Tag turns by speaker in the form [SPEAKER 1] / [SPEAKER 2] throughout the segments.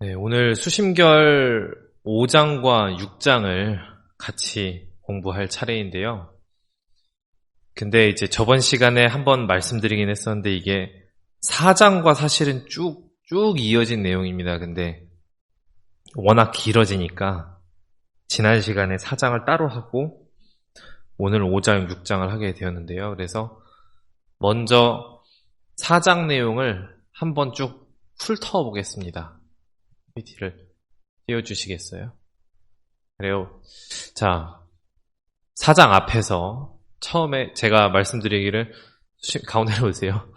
[SPEAKER 1] 네, 오늘 수심결 5장과 6장을 같이 공부할 차례인데요. 근데 이제 저번 시간에 한번 말씀드리긴 했었는데 이게 4장과 사실은 쭉 이어진 내용입니다. 근데 워낙 길어지니까 지난 시간에 4장을 따로 하고 오늘 5장, 6장을 하게 되었는데요. 그래서 먼저 4장 내용을 한번 쭉 훑어 보겠습니다. PPT를 띄워주시겠어요? 그래요. 자, 4장 앞에서 처음에 제가 말씀드리기를 가운데로 오세요.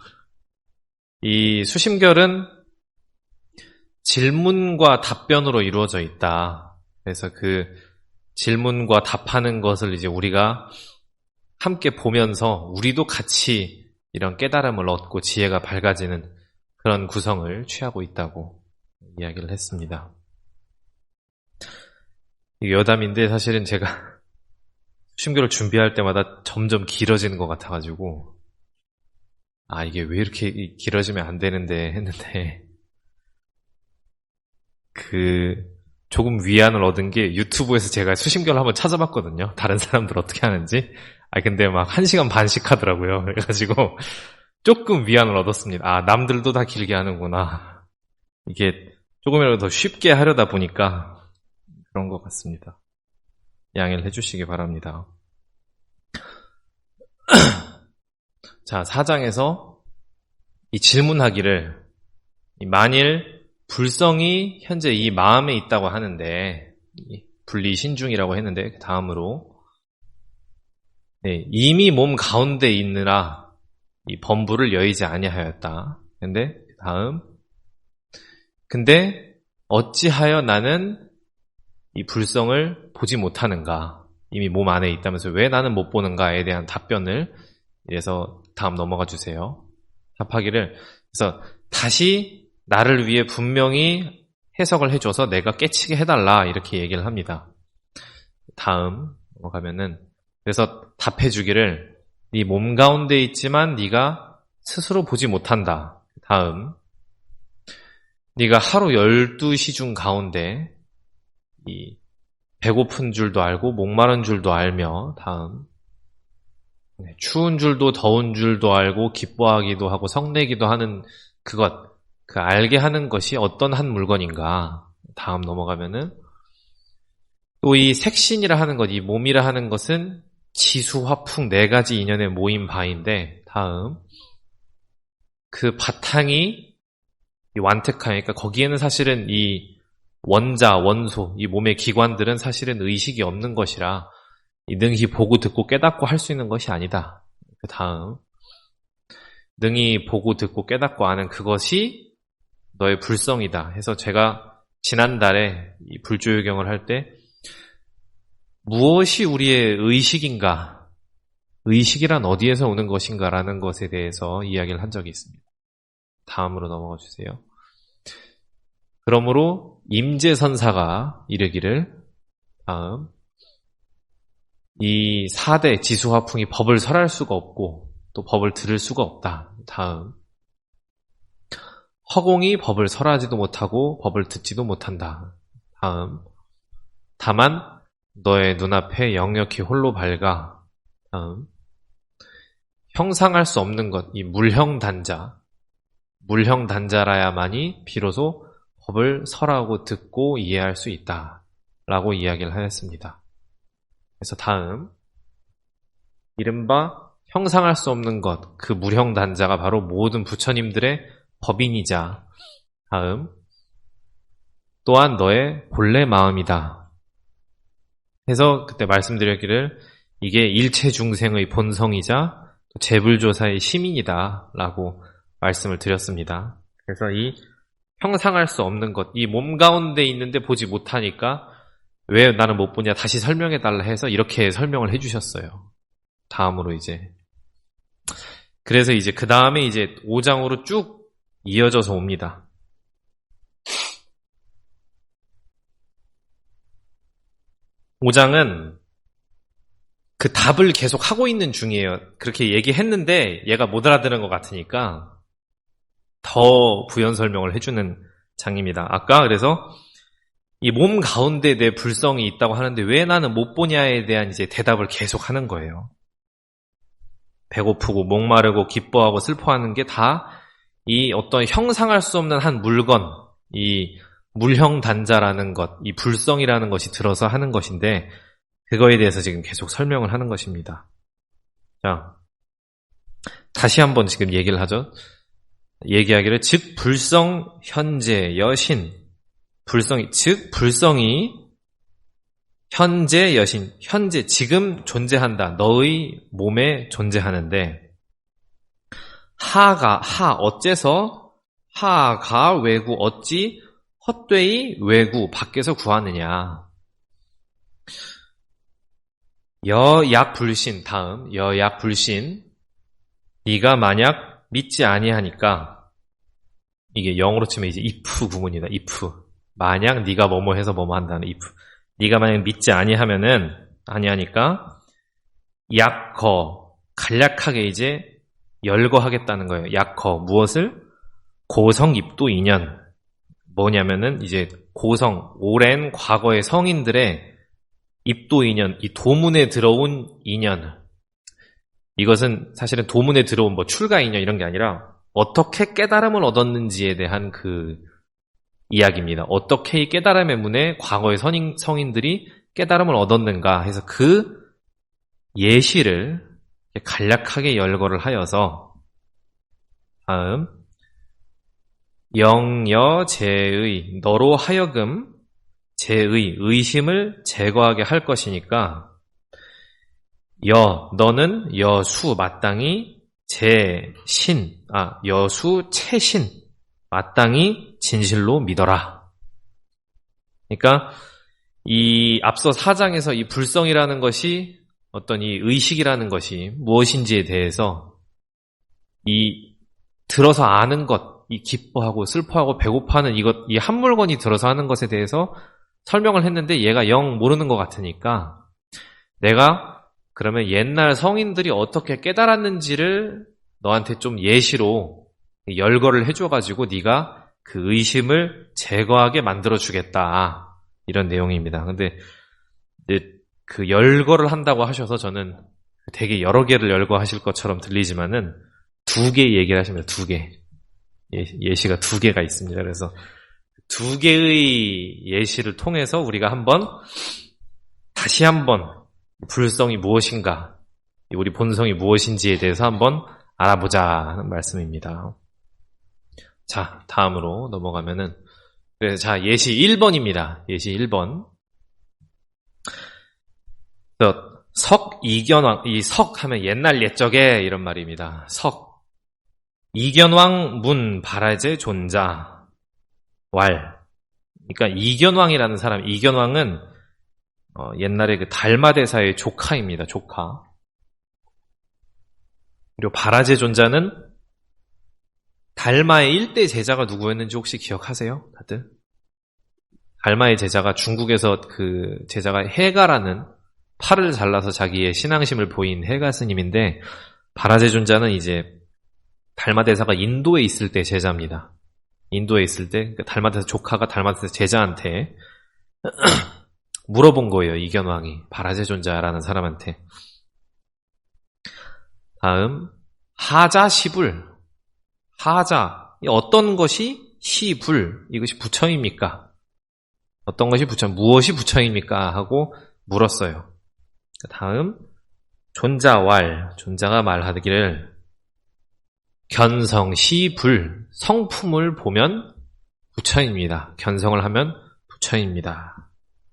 [SPEAKER 1] 이 수심결은 질문과 답변으로 이루어져 있다. 그래서 그 질문과 답하는 것을 이제 우리가 함께 보면서 우리도 같이 이런 깨달음을 얻고 지혜가 밝아지는 그런 구성을 취하고 있다고 이야기를 했습니다. 이게 여담인데 사실은 제가 수심결을 준비할 때마다 점점 길어지는 것 같아가지고 이게 왜 이렇게 길어지면 안 되는데 했는데 조금 위안을 얻은 게 유튜브에서 제가 수심결을 한번 찾아봤거든요. 다른 사람들 어떻게 하는지. 근데 막 1시간 반씩 하더라고요. 그래가지고 조금 위안을 얻었습니다. 남들도 다 길게 하는구나. 이게 조금이라도 더 쉽게 하려다 보니까 그런 것 같습니다. 양해를 해주시기 바랍니다. 자, 4장에서 이 질문하기를 만일 불성이 현재 이 마음에 있다고 하는데 분리신중이라고 했는데 다음으로 이미 몸 가운데 있느라 이 범부를 여의지 아니하였다. 근데 어찌하여 나는 이 불성을 보지 못하는가? 이미 몸 안에 있다면서 왜 나는 못 보는가에 대한 답변을 그래서 다음 넘어가 주세요. 답하기를 그래서 다시 나를 위해 분명히 해석을 해줘서 내가 깨치게 해달라 이렇게 얘기를 합니다. 다음 넘어가면은 그래서 답해주기를 네 몸 가운데 있지만 네가 스스로 보지 못한다. 다음 네가 하루 12시 중 가운데 이 배고픈 줄도 알고 목마른 줄도 알며 다음 추운 줄도 더운 줄도 알고 기뻐하기도 하고 성내기도 하는 그 알게 하는 것이 어떤 한 물건인가. 다음 넘어가면은 또 이 색신이라 하는 것, 이 몸이라 하는 것은 지수, 화풍 4가지 인연에 모인 바인데 다음 그 바탕이 완특하니까 거기에는 사실은 이 원자, 원소, 이 몸의 기관들은 사실은 의식이 없는 것이라 능히 보고 듣고 깨닫고 할 수 있는 것이 아니다. 그 다음 능히 보고 듣고 깨닫고 아는 그것이 너의 불성이다 해서 제가 지난달에 이 불조유경을 할 때 무엇이 우리의 의식인가, 의식이란 어디에서 오는 것인가라는 것에 대해서 이야기를 한 적이 있습니다. 다음으로 넘어가 주세요. 그러므로 임재선사가 이르기를 다음 이 4대 지수화풍이 법을 설할 수가 없고 또 법을 들을 수가 없다. 다음 허공이 법을 설하지도 못하고 법을 듣지도 못한다. 다음 다만 너의 눈앞에 영역히 홀로 밝아. 다음 형상할 수 없는 것, 이 물형단자라야만이 비로소 법을 설하고 듣고 이해할 수 있다 라고 이야기를 하였습니다. 그래서 다음 이른바 형상할 수 없는 것, 그 물형단자가 바로 모든 부처님들의 법인이자 다음 또한 너의 본래 마음이다 해서 그때 말씀드렸기를 이게 일체 중생의 본성이자 재불조사의 시민이다 라고 말씀을 드렸습니다. 그래서 이 형상할 수 없는 것, 이 몸 가운데 있는데 보지 못하니까 왜 나는 못 보냐 다시 설명해달라 해서 이렇게 설명을 해주셨어요. 다음으로 그래서 그 다음에 5장으로 쭉 이어져서 옵니다. 5장은 그 답을 계속 하고 있는 중이에요. 그렇게 얘기했는데 얘가 못 알아듣는 것 같으니까 더 부연 설명을 해주는 장입니다. 아까 그래서 이 몸 가운데 내 불성이 있다고 하는데 왜 나는 못 보냐에 대한 이제 대답을 계속 하는 거예요. 배고프고 목마르고 기뻐하고 슬퍼하는 게 다 이 어떤 형상할 수 없는 한 물건, 이 물형단자라는 것, 이 불성이라는 것이 들어서 하는 것인데 그거에 대해서 지금 계속 설명을 하는 것입니다. 자, 다시 한번 지금 얘기를 하죠. 얘기하기를 즉 불성 현재 여신 즉 불성이 현재 여신 현재 지금 존재한다. 너의 몸에 존재하는데 어째서 하가 외구 어찌 헛되이 외구 밖에서 구하느냐. 여약 불신 다음 여약 불신 네가 만약 믿지 아니하니까 이게 영어로 치면 이제 if 구문이다. if 만약 네가 뭐뭐 해서 뭐뭐 한다는 if 네가 만약 믿지 아니하니까 약거 간략하게 이제 열거하겠다는 거예요. 약거 무엇을 고성 입도 인연 뭐냐면은 이제 고성 오랜 과거의 성인들의 입도 인연 이 도문에 들어온 인연 이것은 사실은 도문에 들어온 뭐 출가 인연 이런 게 아니라 어떻게 깨달음을 얻었는지에 대한 그 이야기입니다. 어떻게 이 깨달음의 문에 과거의 성인들이 깨달음을 얻었는가 해서 그 예시를 간략하게 열거를 하여서 다음 영여제의 너로 하여금 제의 의심을 제거하게 할 것이니까 너는 여수 마땅히 여수 채신 마땅히 진실로 믿어라. 그러니까 이 앞서 4장에서 이 불성이라는 것이 어떤 이 의식이라는 것이 무엇인지에 대해서 이 들어서 아는 것, 이 기뻐하고 슬퍼하고 배고파하는 이 한 물건이 들어서 하는 것에 대해서 설명을 했는데 얘가 영 모르는 것 같으니까 내가 그러면 옛날 성인들이 어떻게 깨달았는지를 너한테 좀 예시로 열거를 해줘가지고 네가 그 의심을 제거하게 만들어주겠다. 이런 내용입니다. 근데 그 열거를 한다고 하셔서 저는 되게 여러 개를 열거하실 것처럼 들리지만은 2개 얘기를 하십니다. 2개. 예시가 2개가 있습니다. 그래서 2개의 예시를 통해서 우리가 다시 한번 불성이 무엇인가, 우리 본성이 무엇인지에 대해서 한번 알아보자 하는 말씀입니다. 자, 다음으로 넘어가면은 자, 예시 1번입니다. 예시 1번. 이견왕, 이 석 하면 옛날 옛적에 이런 말입니다. 이견왕 문 바라제 존자 왈. 그러니까 이견왕이라는 사람, 이견왕은 옛날에 그 달마대사의 조카입니다. 조카. 그리고 바라제 존자는 달마의 1대 제자가 누구였는지 혹시 기억하세요? 다들? 달마의 제자가 중국에서 그 제자가 해가라는 팔을 잘라서 자기의 신앙심을 보인 해가 스님인데 바라제 존자는 이제 달마대사가 인도에 있을 때 제자입니다. 인도에 있을 때 달마대사 조카가 달마대사 제자한테 물어본 거예요. 이견왕이 바라제 존자라는 사람한테. 다음 하자시불 하자 어떤 것이 시불 이것이 부처입니까? 어떤 것이 무엇이 부처입니까? 하고 물었어요. 다음 존자가 말하기를 견성시불 성품을 보면 부처입니다. 견성을 하면 부처입니다.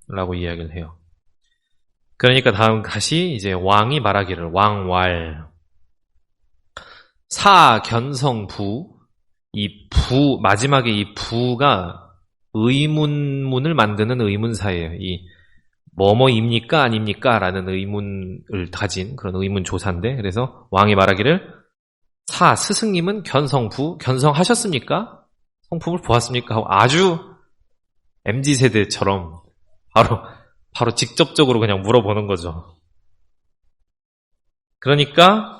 [SPEAKER 1] 라고 이야기를 해요. 그러니까 다음 다시 이제 왕이 말하기를 왕왈 사견성부 마지막에 이 부가 의문문을 만드는 의문사예요. 이 뭐뭐입니까 아닙니까 라는 의문을 가진 그런 의문조사인데 그래서 왕이 말하기를 스승님은 견성하셨습니까? 성품을 보았습니까? 하고 아주 MZ세대처럼 바로 직접적으로 그냥 물어보는 거죠. 그러니까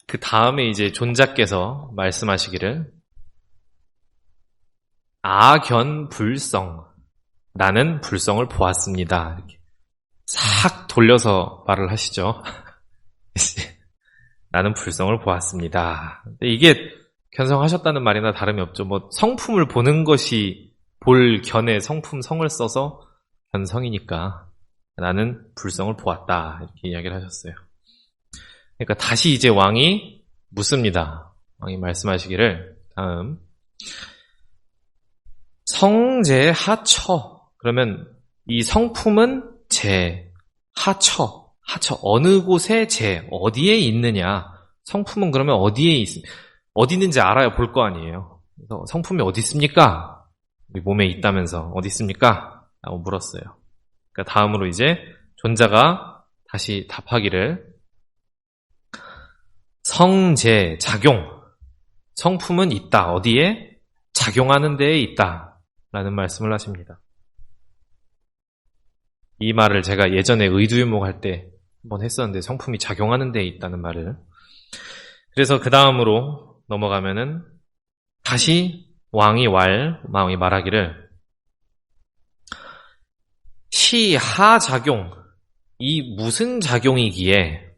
[SPEAKER 1] 그 다음에 이제 존자께서 말씀하시기를 아견불성. 나는 불성을 보았습니다. 이렇게 싹 돌려서 말을 하시죠. 나는 불성을 보았습니다. 근데 이게 견성하셨다는 말이나 다름이 없죠. 뭐 성품을 보는 것이 볼 견에 성품 성을 써서 견성이니까 나는 불성을 보았다. 이렇게 이야기를 하셨어요. 그러니까 다시 이제 왕이 묻습니다. 왕이 말씀하시기를 다음 성제하처. 그러면 이 성품은 하처 어느 곳에 어디에 있느냐. 성품은 그러면 어디 있는지 알아야 볼 거 아니에요. 그래서 성품이 어디 있습니까? 우리 몸에 있다면서 어디 있습니까? 라고 물었어요. 그러니까 다음으로 이제 존자가 다시 답하기를 성제, 작용. 성품은 있다. 어디에? 작용하는 데에 있다. 라는 말씀을 하십니다. 이 말을 제가 예전에 의두유목 할 때 한번 했었는데 성품이 작용하는 데에 있다는 말을. 그래서 그 다음으로 넘어가면은 다시 왕이 말하기를 시하작용. 이 무슨 작용이기에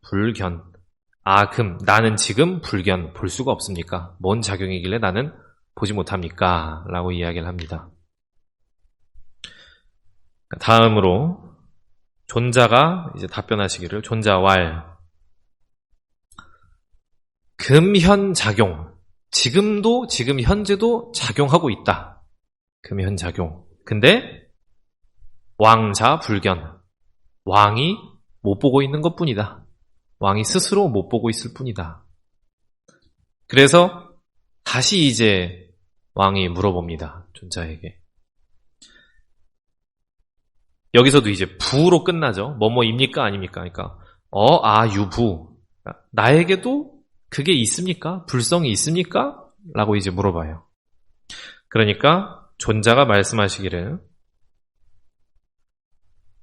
[SPEAKER 1] 불견. 나는 지금 불견 볼 수가 없습니까? 뭔 작용이길래 나는 보지 못합니까? 라고 이야기를 합니다. 다음으로 존자가 이제 답변하시기를 존자왈 금현작용. 지금 현재도 작용하고 있다. 금현작용. 근데 왕자 불견. 왕이 못 보고 있는 것뿐이다. 왕이 스스로 못 보고 있을 뿐이다. 그래서 다시 이제 왕이 물어봅니다. 존자에게. 여기서도 이제 부로 끝나죠. 뭐뭐입니까 아닙니까? 그러니까 유부. 나에게도 그게 있습니까? 불성이 있습니까? 라고 이제 물어봐요. 그러니까 존자가 말씀하시기를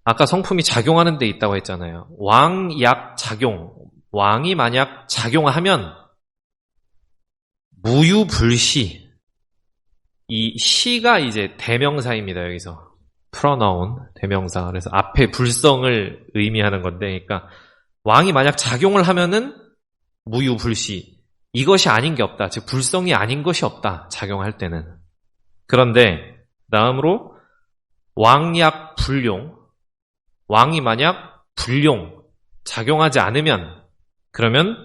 [SPEAKER 1] 아까 성품이 작용하는 데 있다고 했잖아요. 왕약 작용. 왕이 만약 작용하면 무유불시. 이 시가 이제 대명사입니다. 여기서. 프로나운 대명사. 그래서 앞에 불성을 의미하는 건데 그러니까 왕이 만약 작용을 하면은 무유불시. 이것이 아닌 게 없다. 즉 불성이 아닌 것이 없다. 작용할 때는. 그런데 다음으로 왕약 불용. 왕이 만약 불용, 작용하지 않으면 그러면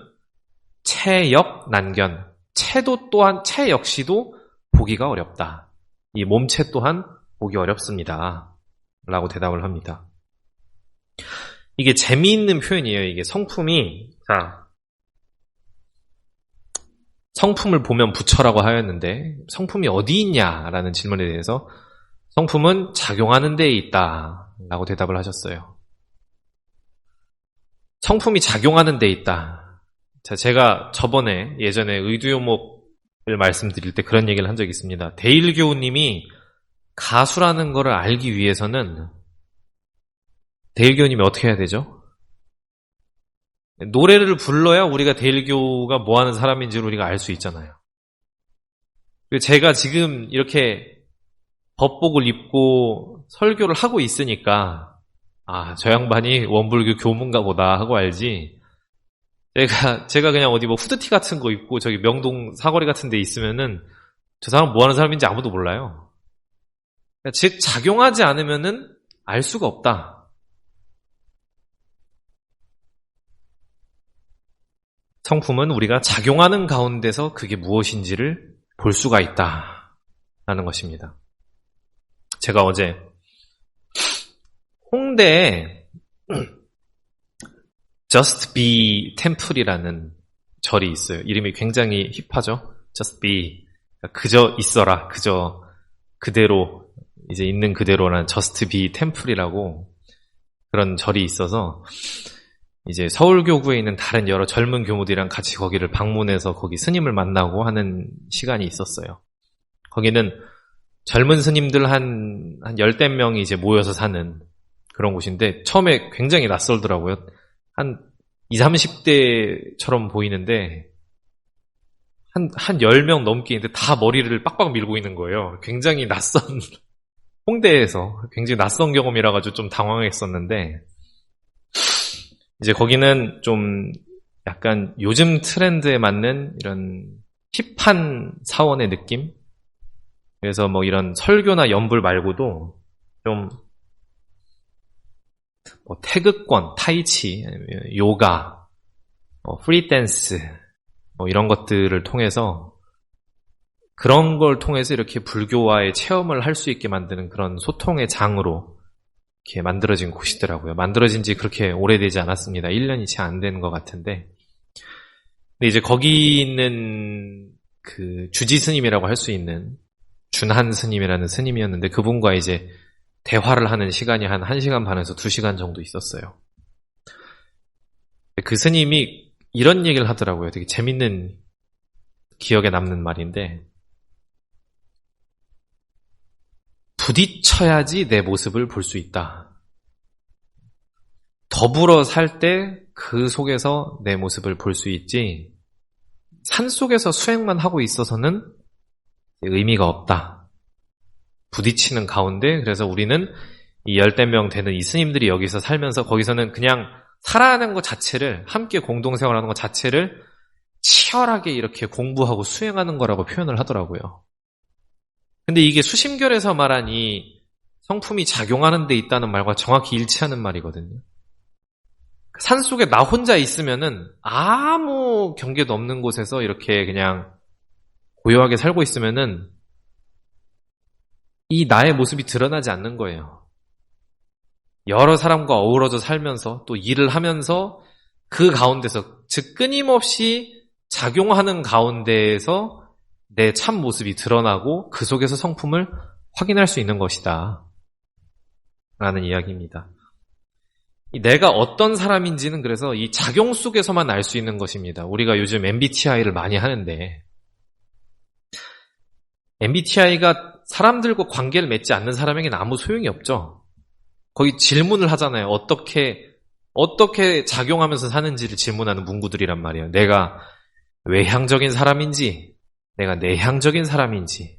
[SPEAKER 1] 체역 난견. 채 역시도 보기가 어렵다. 이 몸체 또한 보기 어렵습니다. 라고 대답을 합니다. 이게 재미있는 표현이에요. 이게 성품이 성품을 보면 부처라고 하였는데 성품이 어디 있냐라는 질문에 대해서 성품은 작용하는 데에 있다. 라고 대답을 하셨어요. 성품이 작용하는 데 있다. 제가 예전에 의두요목을 말씀드릴 때 그런 얘기를 한 적이 있습니다. 대일교우님이 가수라는 거를 알기 위해서는 대일교우님이 어떻게 해야 되죠? 노래를 불러야 우리가 대일교우가 뭐 하는 사람인지를 우리가 알 수 있잖아요. 제가 지금 이렇게 법복을 입고 설교를 하고 있으니까 저 양반이 원불교 교문가 보다 하고 알지. 제가 그냥 어디 뭐 후드티 같은 거 입고 저기 명동 사거리 같은 데 있으면은 저 사람 뭐 하는 사람인지 아무도 몰라요. 즉 작용하지 않으면은 알 수가 없다. 성품은 우리가 작용하는 가운데서 그게 무엇인지를 볼 수가 있다라는 것입니다. 제가 어제 홍대에 Just Be 템플이라는 절이 있어요. 이름이 굉장히 힙하죠. Just Be. 그저 있어라. 그저 그대로 이제 있는 그대로라는 Just Be 템플이라고 그런 절이 있어서 이제 서울교구에 있는 다른 여러 젊은 교무들이랑 같이 거기를 방문해서 거기 스님을 만나고 하는 시간이 있었어요. 거기는 젊은 스님들 한 열댓 명이 이제 모여서 사는 그런 곳인데 처음에 굉장히 낯설더라고요. 한 20, 30대처럼 보이는데 한 10명 넘게 있는데 다 머리를 빡빡 밀고 있는 거예요. 굉장히 낯선, 홍대에서 굉장히 낯선 경험이라 가지고 좀 당황했었는데, 이제 거기는 좀 약간 요즘 트렌드에 맞는 이런 힙한 사원의 느낌? 그래서 뭐 이런 설교나 연불 말고도 좀 뭐 태극권, 타이치, 요가, 프리댄스 뭐 이런 것들을 통해서 그런 걸 통해서 이렇게 불교와의 체험을 할 수 있게 만드는 그런 소통의 장으로 이렇게 만들어진 곳이더라고요. 만들어진 지 그렇게 오래되지 않았습니다. 1년이 채 안 되는 것 같은데. 근데 이제 거기 있는 그 주지 스님이라고 할 수 있는 준한 스님이라는 스님이었는데 그분과 이제 대화를 하는 시간이 한 1시간 반에서 2시간 정도 있었어요. 그 스님이 이런 얘기를 하더라고요. 되게 재밌는 기억에 남는 말인데 부딪혀야지 내 모습을 볼 수 있다. 더불어 살 때 그 속에서 내 모습을 볼 수 있지 산속에서 수행만 하고 있어서는 의미가 없다. 부딪히는 가운데 그래서 우리는 이 10명 되는 이 스님들이 여기서 살면서 거기서는 그냥 살아가는 것 자체를 함께 공동생활하는 것 자체를 치열하게 이렇게 공부하고 수행하는 거라고 표현을 하더라고요. 근데 이게 수심결에서 말한 이 성품이 작용하는 데 있다는 말과 정확히 일치하는 말이거든요. 산속에 나 혼자 있으면은 아무 경계도 없는 곳에서 이렇게 그냥 고요하게 살고 있으면은 이 나의 모습이 드러나지 않는 거예요. 여러 사람과 어우러져 살면서 또 일을 하면서 그 가운데서 즉 끊임없이 작용하는 가운데에서 내 참 모습이 드러나고 그 속에서 성품을 확인할 수 있는 것이다. 라는 이야기입니다. 내가 어떤 사람인지는 그래서 이 작용 속에서만 알 수 있는 것입니다. 우리가 요즘 MBTI를 많이 하는데 MBTI가 사람들과 관계를 맺지 않는 사람에게는 아무 소용이 없죠. 거기 질문을 하잖아요. 어떻게 작용하면서 사는지를 질문하는 문구들이란 말이에요. 내가 외향적인 사람인지, 내가 내향적인 사람인지,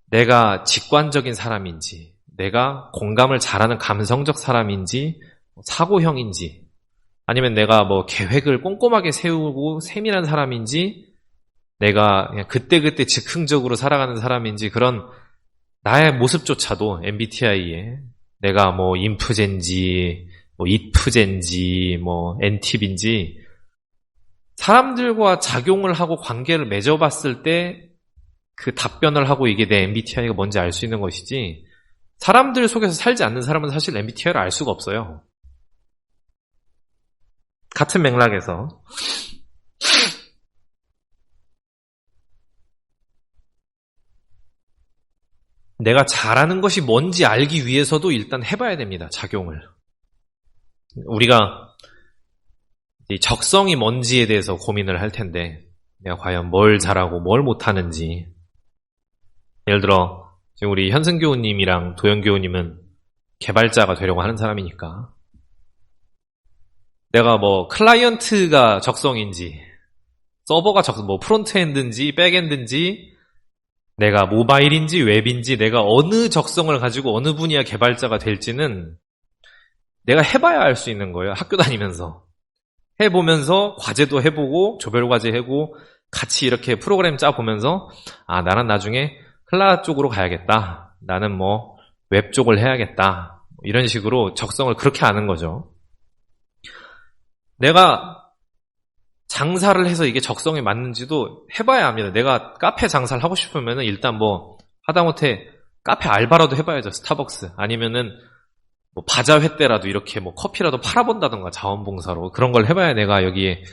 [SPEAKER 1] 내가 직관적인 사람인지, 내가 공감을 잘하는 감성적 사람인지, 사고형인지, 아니면 내가 뭐 계획을 꼼꼼하게 세우고 세밀한 사람인지, 내가 그냥 그때그때 즉흥적으로 살아가는 사람인지 그런 나의 모습조차도 MBTI에 내가 뭐 인프제인지 뭐 이프제인지 뭐 N팁인지 사람들과 작용을 하고 관계를 맺어봤을 때 그 답변을 하고 이게 내 MBTI가 뭔지 알 수 있는 것이지 사람들 속에서 살지 않는 사람은 사실 MBTI를 알 수가 없어요. 같은 맥락에서 내가 잘하는 것이 뭔지 알기 위해서도 일단 해봐야 됩니다. 작용을. 우리가 이 적성이 뭔지에 대해서 고민을 할 텐데 내가 과연 뭘 잘하고 뭘 못하는지 예를 들어 지금 우리 현승교우님이랑 도영교우님은 개발자가 되려고 하는 사람이니까 내가 뭐 클라이언트가 적성인지 서버가 뭐 프론트엔드인지 백엔드인지 내가 모바일인지 웹인지 내가 어느 적성을 가지고 어느 분야 개발자가 될지는 내가 해봐야 알 수 있는 거예요. 학교 다니면서. 해보면서 과제도 해보고 조별과제 해고 같이 이렇게 프로그램 짜보면서 아 나는 나중에 클라우드 쪽으로 가야겠다. 나는 뭐 웹 쪽을 해야겠다. 이런 식으로 적성을 그렇게 아는 거죠. 내가 장사를 해서 이게 적성에 맞는지도 해봐야 합니다. 내가 카페 장사를 하고 싶으면 일단 뭐 하다못해 카페 알바라도 해봐야죠. 스타벅스 아니면은 뭐 바자회 때라도 이렇게 뭐 커피라도 팔아본다던가 자원봉사로 그런 걸 해봐야 내가 여기에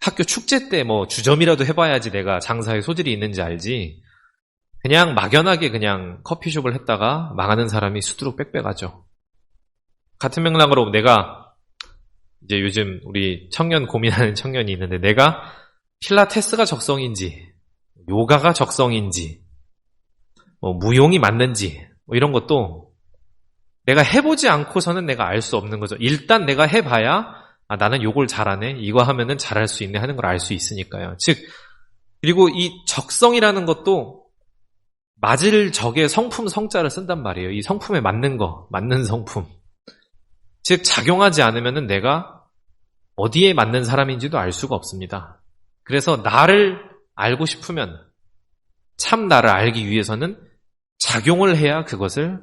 [SPEAKER 1] 학교 축제 때 뭐 주점이라도 해봐야지 내가 장사에 소질이 있는지 알지. 그냥 막연하게 그냥 커피숍을 했다가 망하는 사람이 수두룩 빽빽하죠. 같은 맥락으로 내가 이제 요즘 우리 청년 고민하는 청년이 있는데 내가 필라테스가 적성인지 요가가 적성인지 뭐 무용이 맞는지 뭐 이런 것도 내가 해보지 않고서는 내가 알 수 없는 거죠. 일단 내가 해봐야 아 나는 요걸 잘하네 이거 하면은 잘할 수 있네 하는 걸 알 수 있으니까요. 즉 그리고 이 적성이라는 것도 맞을 적의 성품 성자를 쓴단 말이에요. 이 성품에 맞는 거, 맞는 성품. 즉 작용하지 않으면 내가 어디에 맞는 사람인지도 알 수가 없습니다. 그래서 나를 알고 싶으면, 참 나를 알기 위해서는 작용을 해야 그것을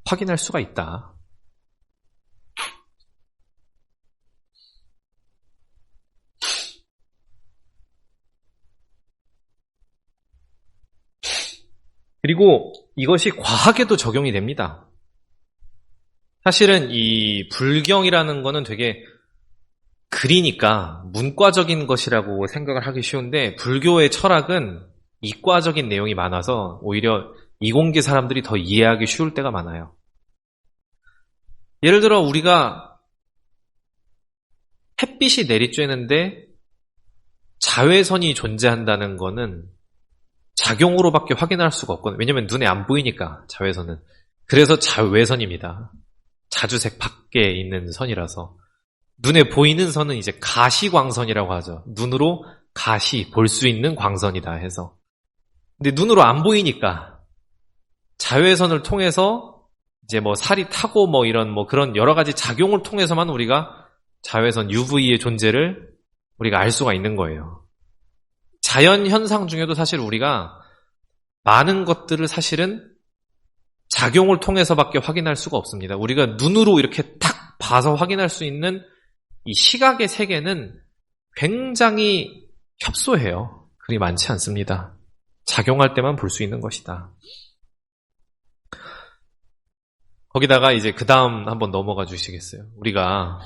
[SPEAKER 1] 확인할 수가 있다. 그리고 이것이 과학에도 적용이 됩니다. 사실은 이 불경이라는 거는 되게 글이니까 문과적인 것이라고 생각을 하기 쉬운데, 불교의 철학은 이과적인 내용이 많아서 오히려 이공계 사람들이 더 이해하기 쉬울 때가 많아요. 예를 들어 우리가 햇빛이 내리쬐는데 자외선이 존재한다는 거는 작용으로밖에 확인할 수가 없거든요. 왜냐면 눈에 안 보이니까, 자외선은. 그래서 자외선입니다. 자주색 밖에 있는 선이라서. 눈에 보이는 선은 이제 가시광선이라고 하죠. 눈으로 가시, 볼 수 있는 광선이다 해서. 근데 눈으로 안 보이니까 자외선을 통해서 이제 뭐 살이 타고 뭐 이런 뭐 그런 여러 가지 작용을 통해서만 우리가 자외선 UV의 존재를 우리가 알 수가 있는 거예요. 자연 현상 중에도 사실 우리가 많은 것들을 사실은 작용을 통해서밖에 확인할 수가 없습니다. 우리가 눈으로 이렇게 탁 봐서 확인할 수 있는 이 시각의 세계는 굉장히 협소해요. 그리 많지 않습니다. 작용할 때만 볼 수 있는 것이다. 거기다가 이제 그 다음 한번 넘어가 주시겠어요? 우리가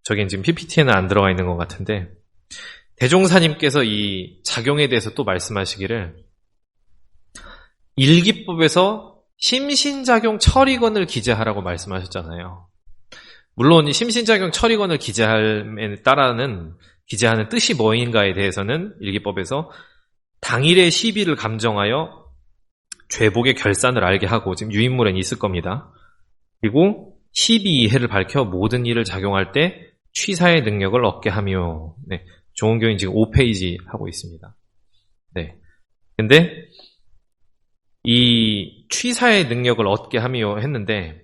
[SPEAKER 1] 저긴 지금 PPT에는 안 들어가 있는 것 같은데, 대종사님께서 이 작용에 대해서 또 말씀하시기를, 일기법에서 심신작용 처리건을 기재하라고 말씀하셨잖아요. 물론 이 심신작용 처리건을 기재함에 따라는 기재하는 뜻이 뭐인가에 대해서는 일기법에서 당일의 시비를 감정하여 죄복의 결산을 알게 하고, 지금 유인물엔 있을 겁니다. 그리고 시비 이해를 밝혀 모든 일을 작용할 때 취사의 능력을 얻게 하며, 네, 조은교인 지금 5페이지 하고 있습니다. 네. 근데 이 취사의 능력을 얻게 하며 했는데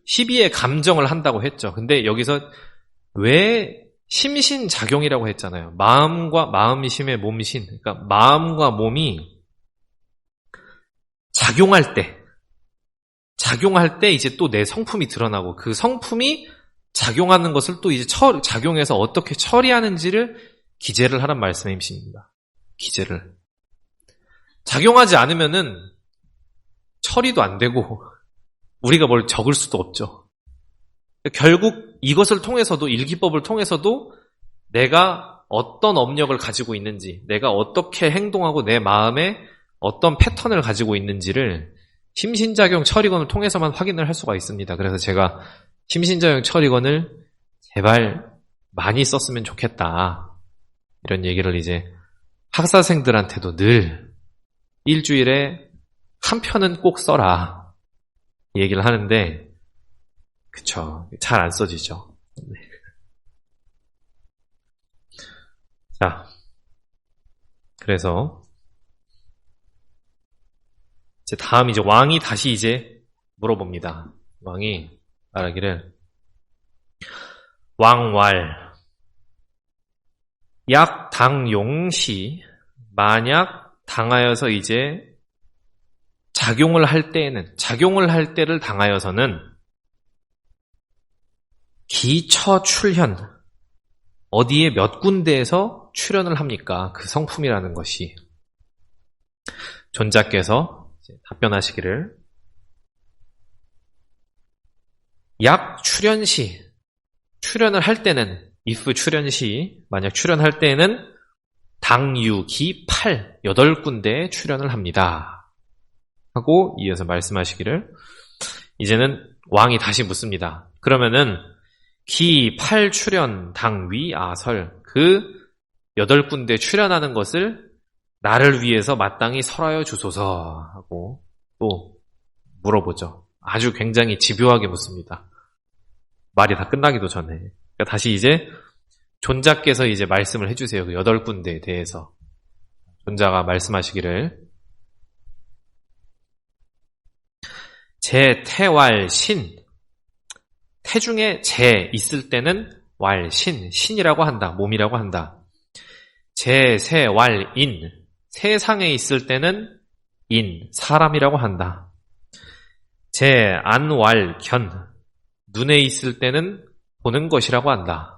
[SPEAKER 1] 시비의 감정을 한다고 했죠. 근데 여기서 왜 심신작용이라고 했잖아요. 마음심의 몸신. 그러니까 마음과 몸이 작용할 때 이제 또 내 성품이 드러나고, 그 성품이 작용하는 것을 또 이제 작용해서 어떻게 처리하는지를 기재를 하란 말씀이십니다. 기재를. 작용하지 않으면은 처리도 안 되고 우리가 뭘 적을 수도 없죠. 결국 이것을 통해서도, 일기법을 통해서도 내가 어떤 업력을 가지고 있는지, 내가 어떻게 행동하고 내 마음에 어떤 패턴을 가지고 있는지를 심신작용 처리건을 통해서만 확인을 할 수가 있습니다. 그래서 제가 심신작용 처리건을 제발 많이 썼으면 좋겠다, 이런 얘기를 이제 학사생들한테도 늘 일주일에 한 편은 꼭 써라 이 얘기를 하는데, 그쵸, 잘 안 써지죠. 네. 자, 그래서 이제 다음 이제 왕이 다시 이제 물어봅니다. 왕이 말하기를, 왕왈 약 당용시, 만약 당하여서 이제 작용을 할 때를 당하여서는 기처 출현, 어디에 몇 군데에서 출현을 합니까? 그 성품이라는 것이. 존자께서 답변하시기를, 약 출현시, 출현을 할 때는, if 출현시, 만약 출현할 때에는 당유, 기, 8군데에 출현을 합니다. 하고 이어서 말씀하시기를, 이제는 왕이 다시 묻습니다. 그러면은 기, 8 출현, 당, 위, 아설, 그 8군데 출현하는 것을 나를 위해서 마땅히 설하여 주소서 하고 또 물어보죠. 아주 굉장히 집요하게 묻습니다. 말이 다 끝나기도 전에. 그러니까 다시 이제 존자께서 이제 말씀을 해주세요. 그 8군데에 대해서. 존자가 말씀하시기를 제태왈신 태중에 재 있을 때는 왈신 신이라고 한다. 몸이라고 한다. 제세왈인 세상에 있을 때는 인 사람이라고 한다. 제안왈견 눈에 있을 때는 보는 것이라고 한다.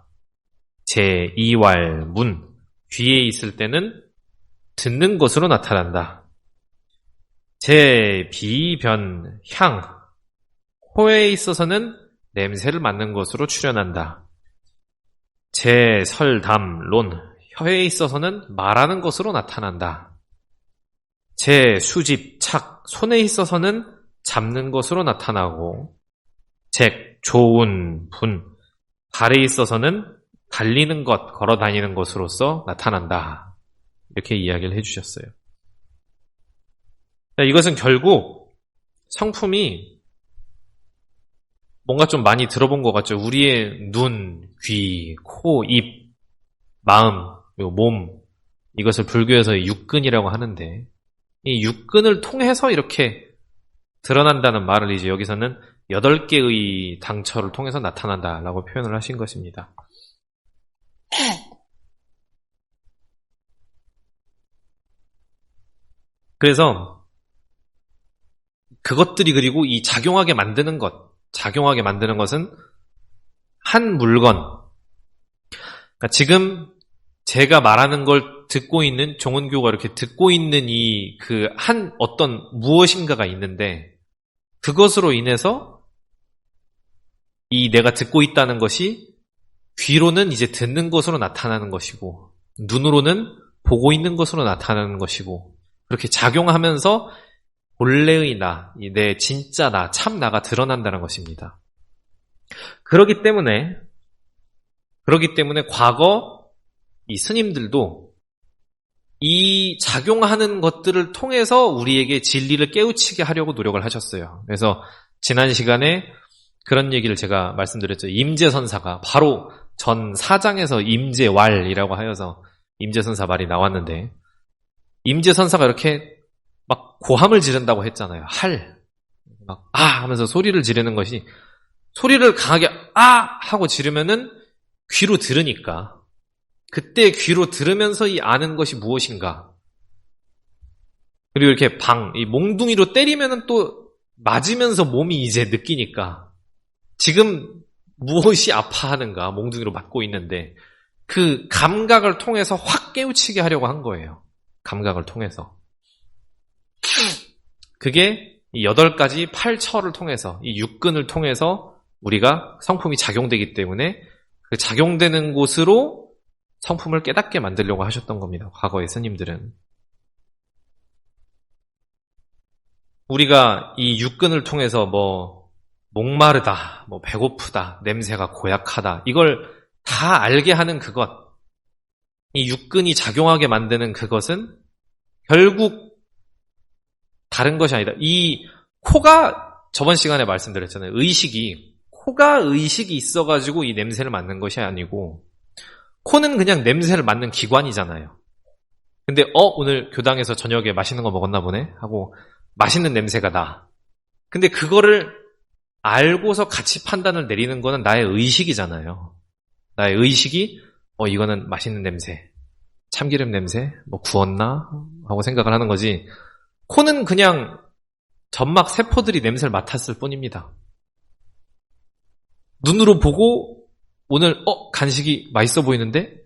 [SPEAKER 1] 제2왈문 귀에 있을 때는 듣는 것으로 나타난다. 제비변향 코에 있어서는 냄새를 맡는 것으로 출현한다. 제설담론 혀에 있어서는 말하는 것으로 나타난다. 제수집착 손에 있어서는 잡는 것으로 나타나고 잭조운분 발에 있어서는 달리는 것, 걸어 다니는 것으로서 나타난다. 이렇게 이야기를 해주셨어요. 이것은 결국 성품이 뭔가 좀 많이 들어본 것 같죠. 우리의 눈, 귀, 코, 입, 마음, 그리고 몸 이것을 불교에서 육근이라고 하는데 이 육근을 통해서 이렇게 드러난다는 말을 이제 여기서는 8개의 당처를 통해서 나타난다라고 표현을 하신 것입니다. 그래서 그것들이 그리고 이 작용하게 만드는 것은 한 물건. 그러니까 지금 제가 말하는 걸 듣고 있는 종은교가 이렇게 듣고 있는 이 그 한 어떤 무엇인가가 있는데 그것으로 인해서 이 내가 듣고 있다는 것이 귀로는 이제 듣는 것으로 나타나는 것이고 눈으로는 보고 있는 것으로 나타나는 것이고 그렇게 작용하면서 본래의 나, 내 진짜 나, 참 나가 드러난다는 것입니다. 그렇기 때문에 과거 이 스님들도 이 작용하는 것들을 통해서 우리에게 진리를 깨우치게 하려고 노력을 하셨어요. 그래서 지난 시간에 그런 얘기를 제가 말씀드렸죠. 임재선사가 바로 전 4장에서 임재왈이라고 하여서 임재선사 말이 나왔는데 임재선사가 이렇게 막 고함을 지른다고 했잖아요. 막 하면서 소리를 지르는 것이 소리를 강하게 하고 지르면은 귀로 들으니까 그때 귀로 들으면서 이 아는 것이 무엇인가 그리고 이렇게 이 몽둥이로 때리면은 또 맞으면서 몸이 이제 느끼니까 지금 무엇이 아파하는가 몽둥이로 맞고 있는데 그 감각을 통해서 확 깨우치게 하려고 한 거예요. 감각을 통해서. 그게 이 8가지 8처를 통해서 이 6근을 통해서 우리가 성품이 작용되기 때문에 그 작용되는 곳으로 성품을 깨닫게 만들려고 하셨던 겁니다. 과거의 스님들은. 우리가 이 6근을 통해서 목마르다, 배고프다, 냄새가 고약하다 이걸 다 알게 하는 그것 이 6근이 작용하게 만드는 그것은 결국 다른 것이 아니다. 이 코가 저번 시간에 말씀드렸잖아요. 코가 의식이 있어가지고 이 냄새를 맡는 것이 아니고 코는 그냥 냄새를 맡는 기관이잖아요. 근데 오늘 교당에서 저녁에 맛있는 거 먹었나 보네 하고 맛있는 냄새가 나. 근데 그거를 알고서 같이 판단을 내리는 거는 나의 의식이잖아요. 나의 의식이 이거는 맛있는 냄새, 참기름 냄새, 구웠나 하고 생각을 하는 거지. 코는 그냥 점막 세포들이 냄새를 맡았을 뿐입니다. 눈으로 보고 오늘 간식이 맛있어 보이는데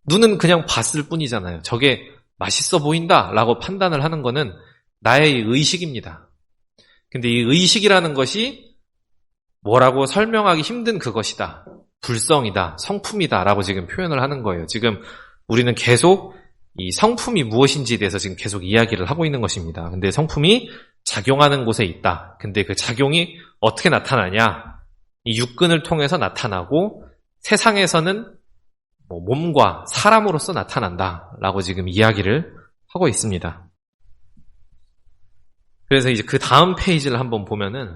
[SPEAKER 1] 눈은 그냥 봤을 뿐이잖아요. 저게 맛있어 보인다라고 판단을 하는 거는 나의 의식입니다. 근데 이 의식이라는 것이 뭐라고 설명하기 힘든 그것이다. 불성이다. 성품이다. 라고 지금 표현을 하는 거예요. 지금 우리는 계속 이 성품이 무엇인지에 대해서 지금 계속 이야기를 하고 있는 것입니다. 근데 성품이 작용하는 곳에 있다. 근데 그 작용이 어떻게 나타나냐? 이 육근을 통해서 나타나고 세상에서는 몸과 사람으로서 나타난다라고 지금 이야기를 하고 있습니다. 그래서 이제 그 다음 페이지를 한번 보면은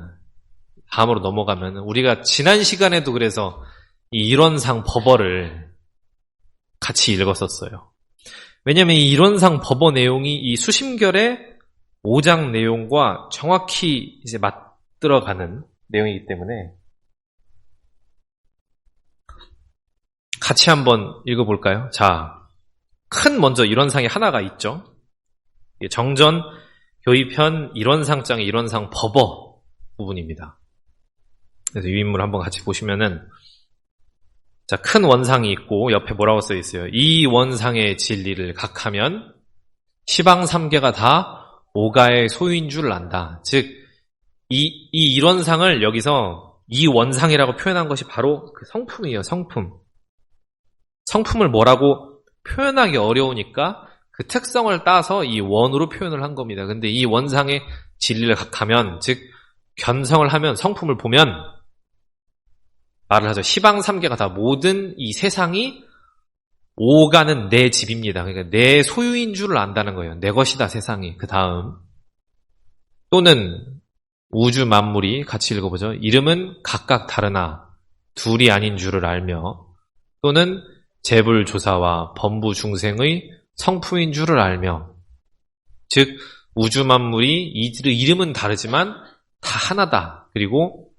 [SPEAKER 1] 다음으로 넘어가면은 우리가 지난 시간에도 그래서 이 이론상 법어를 같이 읽었었어요. 왜냐하면 이 이론상 법어 내용이 이 수심결의 5장 내용과 정확히 이제 맞들어가는 내용이기 때문에 같이 한번 읽어볼까요? 자, 먼저 이론상이 하나가 있죠. 정전 교의편 이론상장의 이론상 법어 부분입니다. 그래서 이 인물 한번 같이 보시면은, 자, 큰 원상이 있고 옆에 뭐라고 써 있어요? 이 원상의 진리를 각하면 시방 3개가 다 오가의 소유인 줄 안다. 즉, 이 이론상을 여기서 이 원상이라고 표현한 것이 바로 그 성품이에요. 성품을 뭐라고 표현하기 어려우니까 그 특성을 따서 이 원으로 표현을 한 겁니다. 근데 이 원상의 진리를 각하면, 즉 견성을 하면, 성품을 보면 말을 하죠. 시방 3개가 다, 모든 이 세상이 오가는 내 집입니다. 그러니까 내 소유인 줄을 안다는 거예요. 내 것이다, 세상이. 그 다음, 또는 우주 만물이, 같이 읽어보죠. 이름은 각각 다르나 둘이 아닌 줄을 알며, 또는 재불조사와 범부 중생의 성품인 줄을 알며, 즉 우주 만물이 이름은 다르지만 다 하나다. 그리고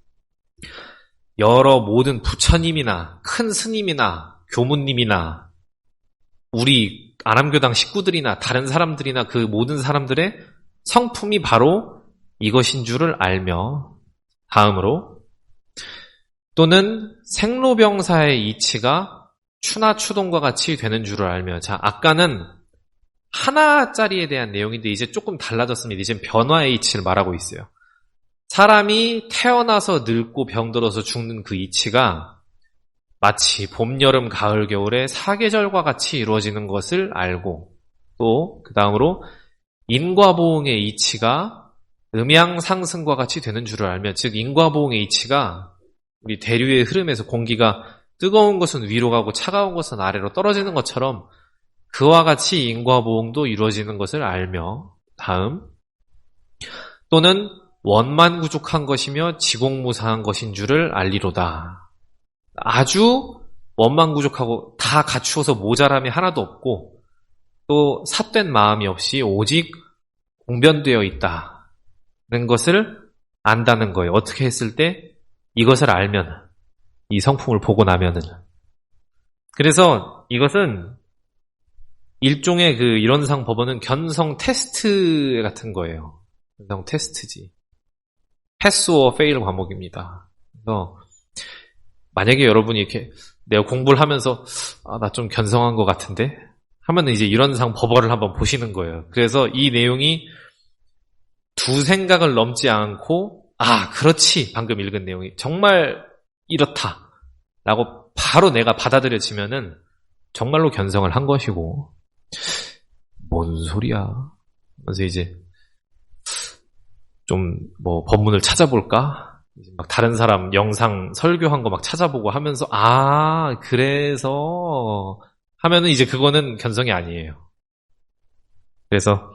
[SPEAKER 1] 여러 모든 부처님이나 큰 스님이나 교무님이나 우리 아람교당 식구들이나 다른 사람들이나 그 모든 사람들의 성품이 바로 이것인 줄을 알며, 다음으로, 또는 생로병사의 이치가 추나추동과 같이 되는 줄을 알며. 자, 아까는 하나짜리에 대한 내용인데 이제 조금 달라졌습니다. 이제 변화의 이치를 말하고 있어요. 사람이 태어나서 늙고 병들어서 죽는 그 이치가 마치 봄, 여름, 가을, 겨울의 사계절과 같이 이루어지는 것을 알고, 또 그 다음으로 인과보응의 이치가 음양상승과 같이 되는 줄을 알며, 즉 인과보응의 이치가 우리 대류의 흐름에서 공기가 뜨거운 것은 위로 가고 차가운 것은 아래로 떨어지는 것처럼 그와 같이 인과보응도 이루어지는 것을 알며, 다음, 또는 원만구족한 것이며 지공무사한 것인 줄을 알리로다. 아주 원만구족하고 다 갖추어서 모자람이 하나도 없고 또 삿된 마음이 없이 오직 공변되어 있다는 것을 안다는 거예요. 어떻게 했을 때? 이것을 알면, 이 성품을 보고 나면은. 그래서 이것은 일종의 그 이론상 법어는 견성 테스트 같은 거예요. 견성 테스트지. 패스 오어 페일 과목입니다. 그래서 만약에 여러분이 이렇게 내가 공부를 하면서 나 좀 견성한 것 같은데 하면은 이제 이론상 법어를 한번 보시는 거예요. 그래서 이 내용이 두 생각을 넘지 않고 그렇지, 방금 읽은 내용이 정말 이렇다 라고 바로 내가 받아들여지면은 정말로 견성을 한 것이고, 뭔 소리야. 그래서 이제 좀 뭐 법문을 찾아볼까? 이제 막 다른 사람 영상 설교한 거 막 찾아보고 하면서 그래서 하면은 이제 그거는 견성이 아니에요. 그래서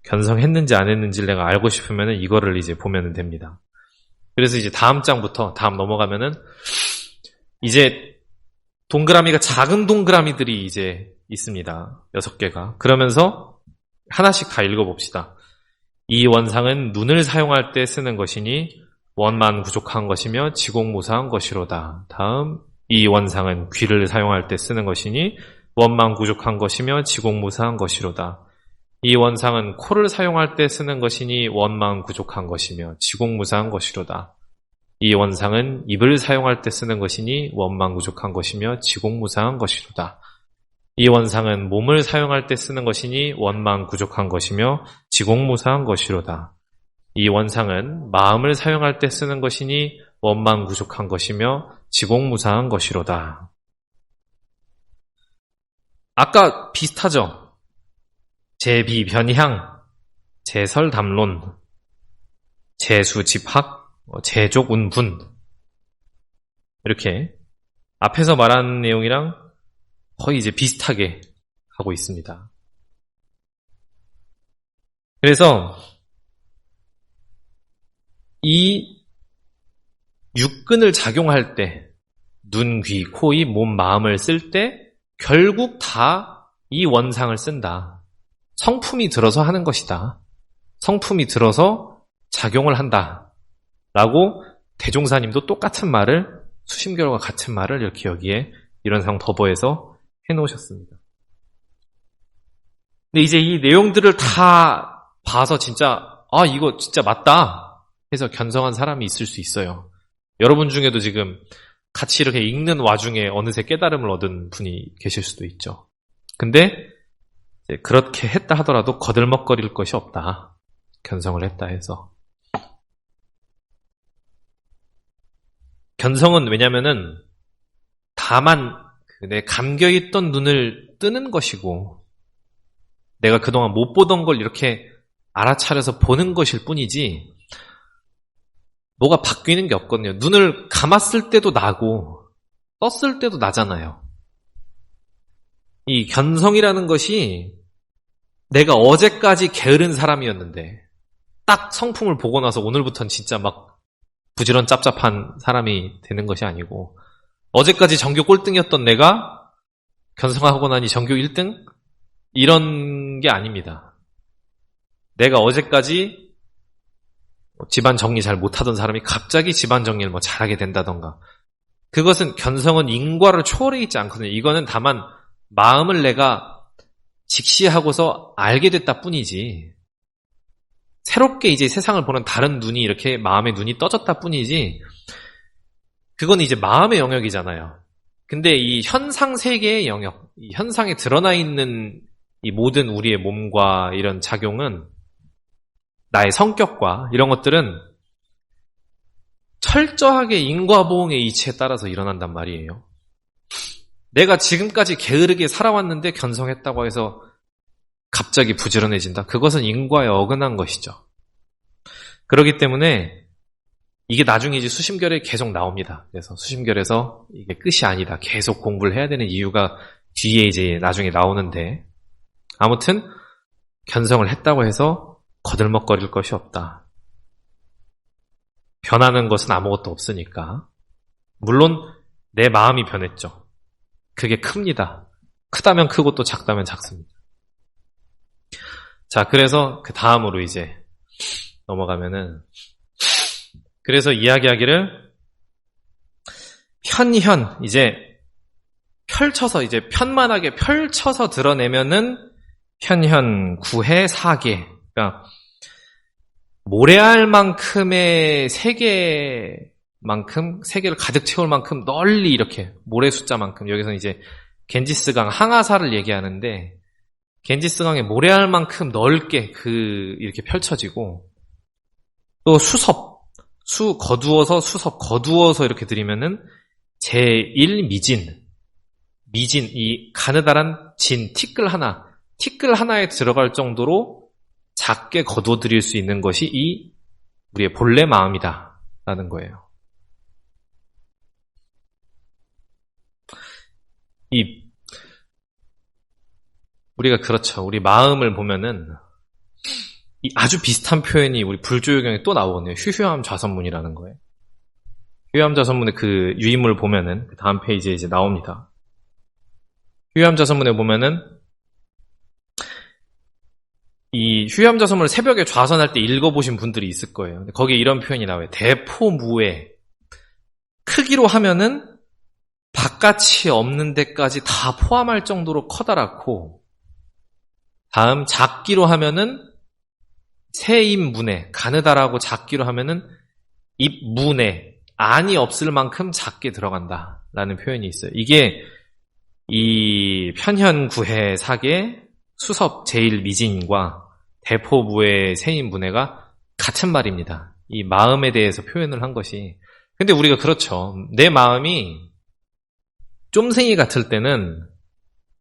[SPEAKER 1] 견성했는지 안 했는지를 내가 알고 싶으면은 이거를 이제 보면 됩니다. 그래서 이제 다음 장부터 다음 넘어가면은 이제 동그라미가 작은 동그라미들이 이제 있습니다. 6개가. 그러면서 하나씩 다 읽어봅시다. 이 원상은 눈을 사용할 때 쓰는 것이니 원만 부족한 것이며 지공무사한 것이로다. 다음, 이 원상은 귀를 사용할 때 쓰는 것이니 원만 부족한 것이며 지공무사한 것이로다. 이 원상은 코를 사용할 때 쓰는 것이니 원만 부족한 것이며 지공무사한 것이로다. 이 원상은 입을 사용할 때 쓰는 것이니 원만 부족한 것이며 지공무사한 것이로다. 이 원상은 몸을 사용할 때 쓰는 것이니 원망 부족한 것이며 지공무사한 것이로다. 이 원상은 마음을 사용할 때 쓰는 것이니 원망 부족한 것이며 지공무사한 것이로다. 아까 비슷하죠? 제비변향, 제설담론, 제수집학, 제족운분, 이렇게 앞에서 말한 내용이랑 거의 이제 비슷하게 하고 있습니다. 그래서 이 육근을 작용할 때 눈, 귀, 코, 입, 몸, 마음을 쓸 때 결국 다 이 원상을 쓴다. 성품이 들어서 하는 것이다. 성품이 들어서 작용을 한다. 라고 대종사님도 똑같은 말을, 수심결과 같은 말을 이렇게 여기에 이런상 법어에서 해놓으셨습니다. 근데 이제 이 내용들을 다 봐서 진짜 이거 진짜 맞다 해서 견성한 사람이 있을 수 있어요. 여러분 중에도 지금 같이 이렇게 읽는 와중에 어느새 깨달음을 얻은 분이 계실 수도 있죠. 근데 이제 그렇게 했다 하더라도 거들먹거릴 것이 없다. 견성을 했다 해서. 견성은 왜냐면은 다만 내 감겨있던 눈을 뜨는 것이고 내가 그동안 못 보던 걸 이렇게 알아차려서 보는 것일 뿐이지 뭐가 바뀌는 게 없거든요. 눈을 감았을 때도 나고 떴을 때도 나잖아요. 이 견성이라는 것이 내가 어제까지 게으른 사람이었는데 딱 성품을 보고 나서 오늘부터는 진짜 막 부지런 짭짭한 사람이 되는 것이 아니고 어제까지 전교 꼴등이었던 내가 견성하고 나니 전교 1등? 이런 게 아닙니다. 내가 어제까지 집안 정리 잘 못하던 사람이 갑자기 집안 정리를 잘하게 된다던가 그것은 견성은 인과를 초월해 있지 않거든요. 이거는 다만 마음을 내가 직시하고서 알게 됐다 뿐이지 새롭게 이제 세상을 보는 다른 눈이 이렇게 마음의 눈이 떠졌다 뿐이지 그건 이제 마음의 영역이잖아요. 근데 이 현상 세계의 영역, 이 현상에 드러나 있는 이 모든 우리의 몸과 이런 작용은 나의 성격과 이런 것들은 철저하게 인과보응의 이치에 따라서 일어난단 말이에요. 내가 지금까지 게으르게 살아왔는데 견성했다고 해서 갑자기 부지런해진다. 그것은 인과에 어긋난 것이죠. 그렇기 때문에 이게 나중에 이제 수심결에 계속 나옵니다. 그래서 수심결에서 이게 끝이 아니다. 계속 공부를 해야 되는 이유가 뒤에 이제 나중에 나오는데 아무튼 견성을 했다고 해서 거들먹거릴 것이 없다. 변하는 것은 아무것도 없으니까. 물론 내 마음이 변했죠. 그게 큽니다. 크다면 크고 또 작다면 작습니다. 자, 그래서 그 다음으로 이제 넘어가면은 그래서 이야기하기를 현현 이제 펼쳐서 이제 편만하게 펼쳐서 드러내면은 현현 구해 사계 그러니까 모래알 만큼의 세계만큼 세계를 가득 채울 만큼 널리 이렇게 모래 숫자만큼 여기서 이제 겐지스강 항아사를 얘기하는데 겐지스강의 모래알만큼 넓게 이렇게 펼쳐지고 또 거두어서 이렇게 드리면은 제1미진 이 가느다란 티끌 하나에 들어갈 정도로 작게 거두어 드릴 수 있는 것이 이 우리의 본래 마음이다 라는 거예요. 우리가 그렇죠. 우리 마음을 보면은 이 아주 비슷한 표현이 우리 불조효경에 또 나오거든요. 휴휴함 좌선문이라는 거예요. 휴휴함 좌선문의 그 유인물을 보면은 그 다음 페이지에 이제 나옵니다. 휴휴함 좌선문에 보면은 이 휴휴함 좌선문을 새벽에 좌선할 때 읽어보신 분들이 있을 거예요. 거기에 이런 표현이 나와요. 대포무에 크기로 하면은 바깥이 없는 데까지 다 포함할 정도로 커다랗고 다음 작기로 하면은 세입문에 가느다라고 작기로 하면은 입문에 안이 없을 만큼 작게 들어간다라는 표현이 있어요. 이게 이 편현구해 사계 수섭 제일미진과 대포부의 세입문해가 같은 말입니다. 이 마음에 대해서 표현을 한 것이. 근데 우리가 그렇죠. 내 마음이 쫌생이 같을 때는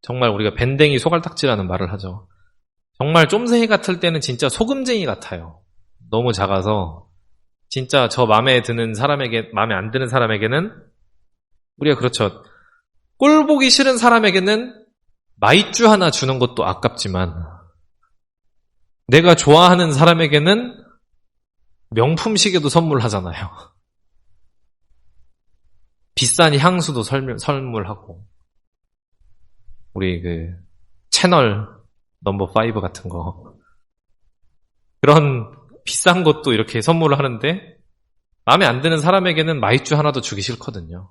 [SPEAKER 1] 정말 우리가 밴댕이 소갈딱지라는 말을 하죠. 정말 쫌생이 같을 때는 진짜 소금쟁이 같아요. 너무 작아서 진짜 저 마음에 드는 사람에게 마음에 안 드는 사람에게는 우리가 그렇죠. 꼴 보기 싫은 사람에게는 마이쮸 하나 주는 것도 아깝지만 내가 좋아하는 사람에게는 명품 시계도 선물하잖아요. 비싼 향수도 선물하고, 우리 채널 넘버 5 같은 거. 그런 비싼 것도 이렇게 선물을 하는데, 마음에 안 드는 사람에게는 마이쮸 하나도 주기 싫거든요.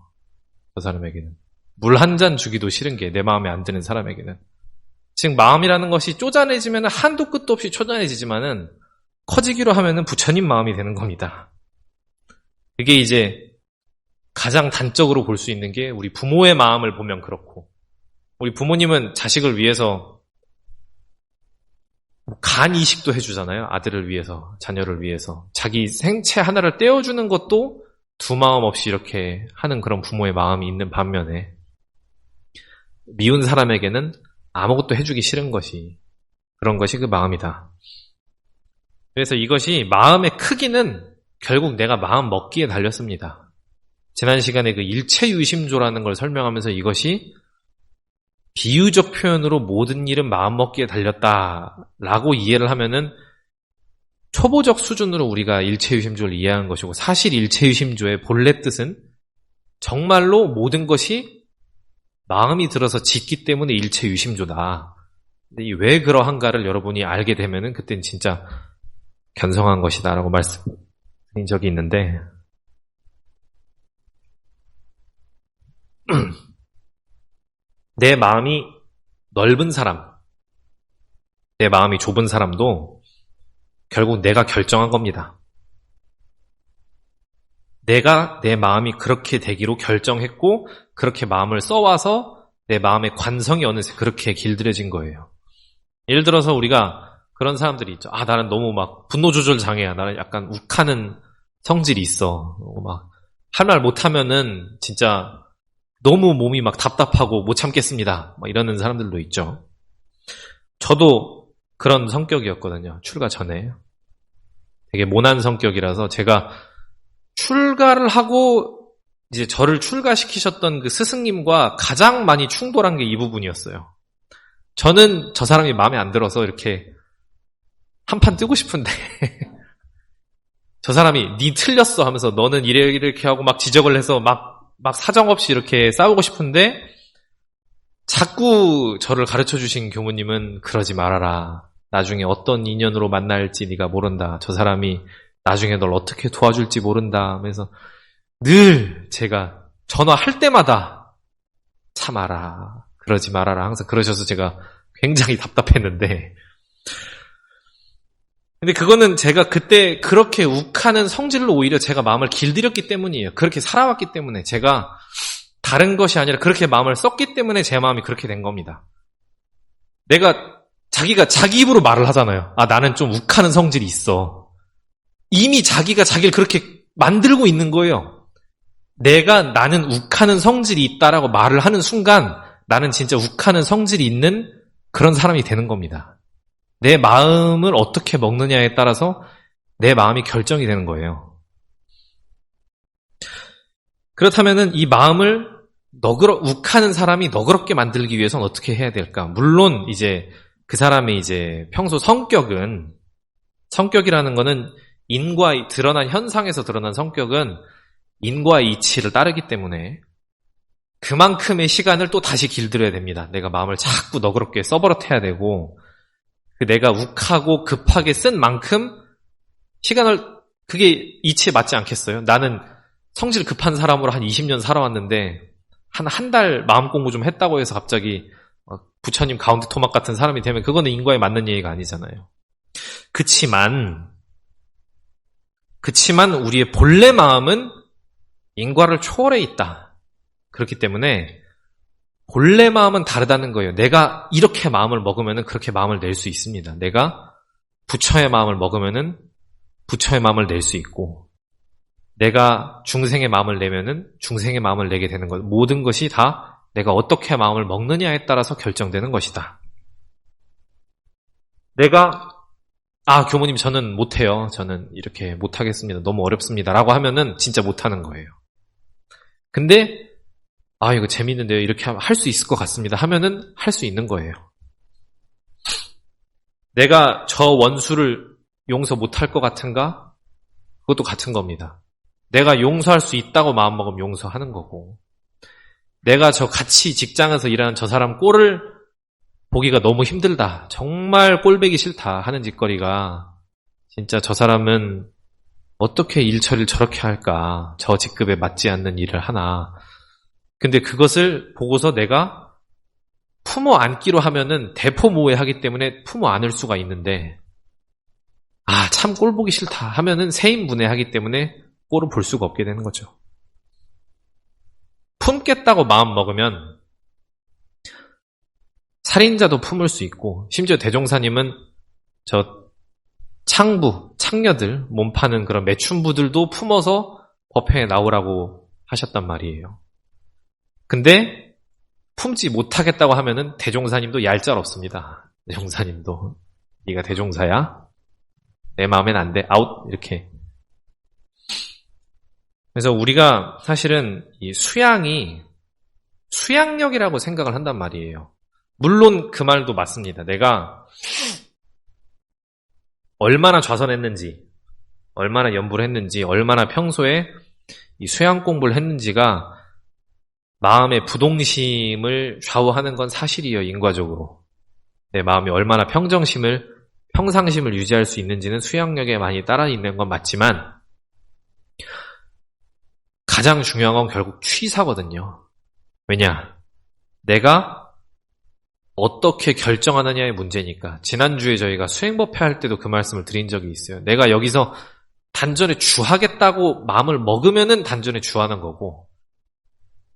[SPEAKER 1] 그 사람에게는. 물 한 잔 주기도 싫은 게 내 마음에 안 드는 사람에게는. 즉 마음이라는 것이 쪼잔해지면 한도 끝도 없이 쪼잔해지지만은 커지기로 하면은 부처님 마음이 되는 겁니다. 그게 이제 가장 단적으로 볼 수 있는 게 우리 부모의 마음을 보면 그렇고, 우리 부모님은 자식을 위해서 간 이식도 해주잖아요. 아들을 위해서, 자녀를 위해서. 자기 생체 하나를 떼어주는 것도 두 마음 없이 이렇게 하는 그런 부모의 마음이 있는 반면에, 미운 사람에게는 아무것도 해주기 싫은 것이, 그런 것이 그 마음이다. 그래서 이것이 마음의 크기는 결국 내가 마음 먹기에 달렸습니다. 지난 시간에 그 일체유심조라는 걸 설명하면서 이것이 비유적 표현으로 모든 일은 마음 먹기에 달렸다라고 이해를 하면은 초보적 수준으로 우리가 일체유심조를 이해한 것이고, 사실 일체유심조의 본래 뜻은 정말로 모든 것이 마음이 들어서 짓기 때문에 일체유심조다. 근데 왜 그러한가를 여러분이 알게 되면은 그때는 진짜 견성한 것이다라고 말씀드린 적이 있는데, 내 마음이 넓은 사람, 내 마음이 좁은 사람도 결국 내가 결정한 겁니다. 내가 내 마음이 그렇게 되기로 결정했고 그렇게 마음을 써와서 내 마음의 관성이 어느새 그렇게 길들여진 거예요. 예를 들어서 우리가 그런 사람들이 있죠. 나는 너무 막 분노 조절 장애야. 나는 약간 욱하는 성질이 있어. 막 할 말 못하면은 진짜 너무 몸이 막 답답하고 못 참겠습니다. 막 이러는 사람들도 있죠. 저도 그런 성격이었거든요. 출가 전에. 되게 모난 성격이라서 제가 출가를 하고 이제 저를 출가시키셨던 그 스승님과 가장 많이 충돌한 게 이 부분이었어요. 저는 저 사람이 마음에 안 들어서 이렇게 한판 뜨고 싶은데 저 사람이 니 틀렸어 하면서 너는 이렇게 하고 막 지적을 해서 막 사정없이 이렇게 싸우고 싶은데, 자꾸 저를 가르쳐 주신 교무님은 그러지 말아라. 나중에 어떤 인연으로 만날지 네가 모른다. 저 사람이 나중에 널 어떻게 도와줄지 모른다 하면서 늘 제가 전화할 때마다 참아라. 그러지 말아라. 항상 그러셔서 제가 굉장히 답답했는데, 근데 그거는 제가 그때 그렇게 욱하는 성질로 오히려 제가 마음을 길들였기 때문이에요. 그렇게 살아왔기 때문에, 제가 다른 것이 아니라 그렇게 마음을 썼기 때문에 제 마음이 그렇게 된 겁니다. 자기가 자기 입으로 말을 하잖아요. 나는 좀 욱하는 성질이 있어. 이미 자기가 자기를 그렇게 만들고 있는 거예요. 나는 욱하는 성질이 있다라고 말을 하는 순간 나는 진짜 욱하는 성질이 있는 그런 사람이 되는 겁니다. 내 마음을 어떻게 먹느냐에 따라서 내 마음이 결정이 되는 거예요. 그렇다면은 이 마음을 욱하는 사람이 너그럽게 만들기 위해서는 어떻게 해야 될까? 물론 이제 그 사람의 이제 평소 성격이라는 거는 드러난 현상에서 드러난 성격은 인과 이치를 따르기 때문에 그만큼의 시간을 또 다시 길들여야 됩니다. 내가 마음을 자꾸 너그럽게 써버릇해야 되고, 내가 욱하고 급하게 쓴 만큼 시간을, 그게 이치에 맞지 않겠어요? 나는 성질 급한 사람으로 한 20년 살아왔는데 한 달 마음 공부 좀 했다고 해서 갑자기 부처님 가운데 토막 같은 사람이 되면 그거는 인과에 맞는 얘기가 아니잖아요. 그치만 우리의 본래 마음은 인과를 초월해 있다. 그렇기 때문에 본래 마음은 다르다는 거예요. 내가 이렇게 마음을 먹으면 그렇게 마음을 낼 수 있습니다. 내가 부처의 마음을 먹으면 부처의 마음을 낼 수 있고, 내가 중생의 마음을 내면은 중생의 마음을 내게 되는 것. 모든 것이 다 내가 어떻게 마음을 먹느냐에 따라서 결정되는 것이다. 교모님 저는 못해요. 저는 이렇게 못하겠습니다. 너무 어렵습니다. 라고 하면은 진짜 못하는 거예요. 근데 이거 재밌는데요. 이렇게 할 수 있을 것 같습니다. 하면은 할 수 있는 거예요. 내가 저 원수를 용서 못할 것 같은가? 그것도 같은 겁니다. 내가 용서할 수 있다고 마음먹으면 용서하는 거고, 내가 저 같이 직장에서 일하는 저 사람 꼴을 보기가 너무 힘들다, 정말 꼴보기 싫다 하는 짓거리가 진짜 저 사람은 어떻게 일 처리를 저렇게 할까, 저 직급에 맞지 않는 일을 하나. 근데 그것을 보고서 내가 품어 안기로 하면은 대포모해하기 때문에 품어 안을 수가 있는데, 참 꼴 보기 싫다 하면은 세인분해하기 때문에 꼴을 볼 수가 없게 되는 거죠. 품겠다고 마음 먹으면 살인자도 품을 수 있고, 심지어 대종사님은 저 창녀들, 몸 파는 그런 매춘부들도 품어서 법회에 나오라고 하셨단 말이에요. 근데 품지 못하겠다고 하면은 대종사님도 얄짤없습니다. 대종사님도 네가 대종사야? 내 마음엔 안 돼. 아웃. 이렇게. 그래서 우리가 사실은 이 수양이 수양력이라고 생각을 한단 말이에요. 물론 그 말도 맞습니다. 내가 얼마나 좌선했는지, 얼마나 연부를 했는지, 얼마나 평소에 이 수양 공부를 했는지가 마음의 부동심을 좌우하는 건 사실이에요. 인과적으로. 내 마음이 얼마나 평상심을 유지할 수 있는지는 수양력에 많이 따라 있는 건 맞지만, 가장 중요한 건 결국 취사거든요. 왜냐? 내가 어떻게 결정하느냐의 문제니까. 지난주에 저희가 수행법회 할 때도 그 말씀을 드린 적이 있어요. 내가 여기서 단전에 주하겠다고 마음을 먹으면은 단전에 주하는 거고,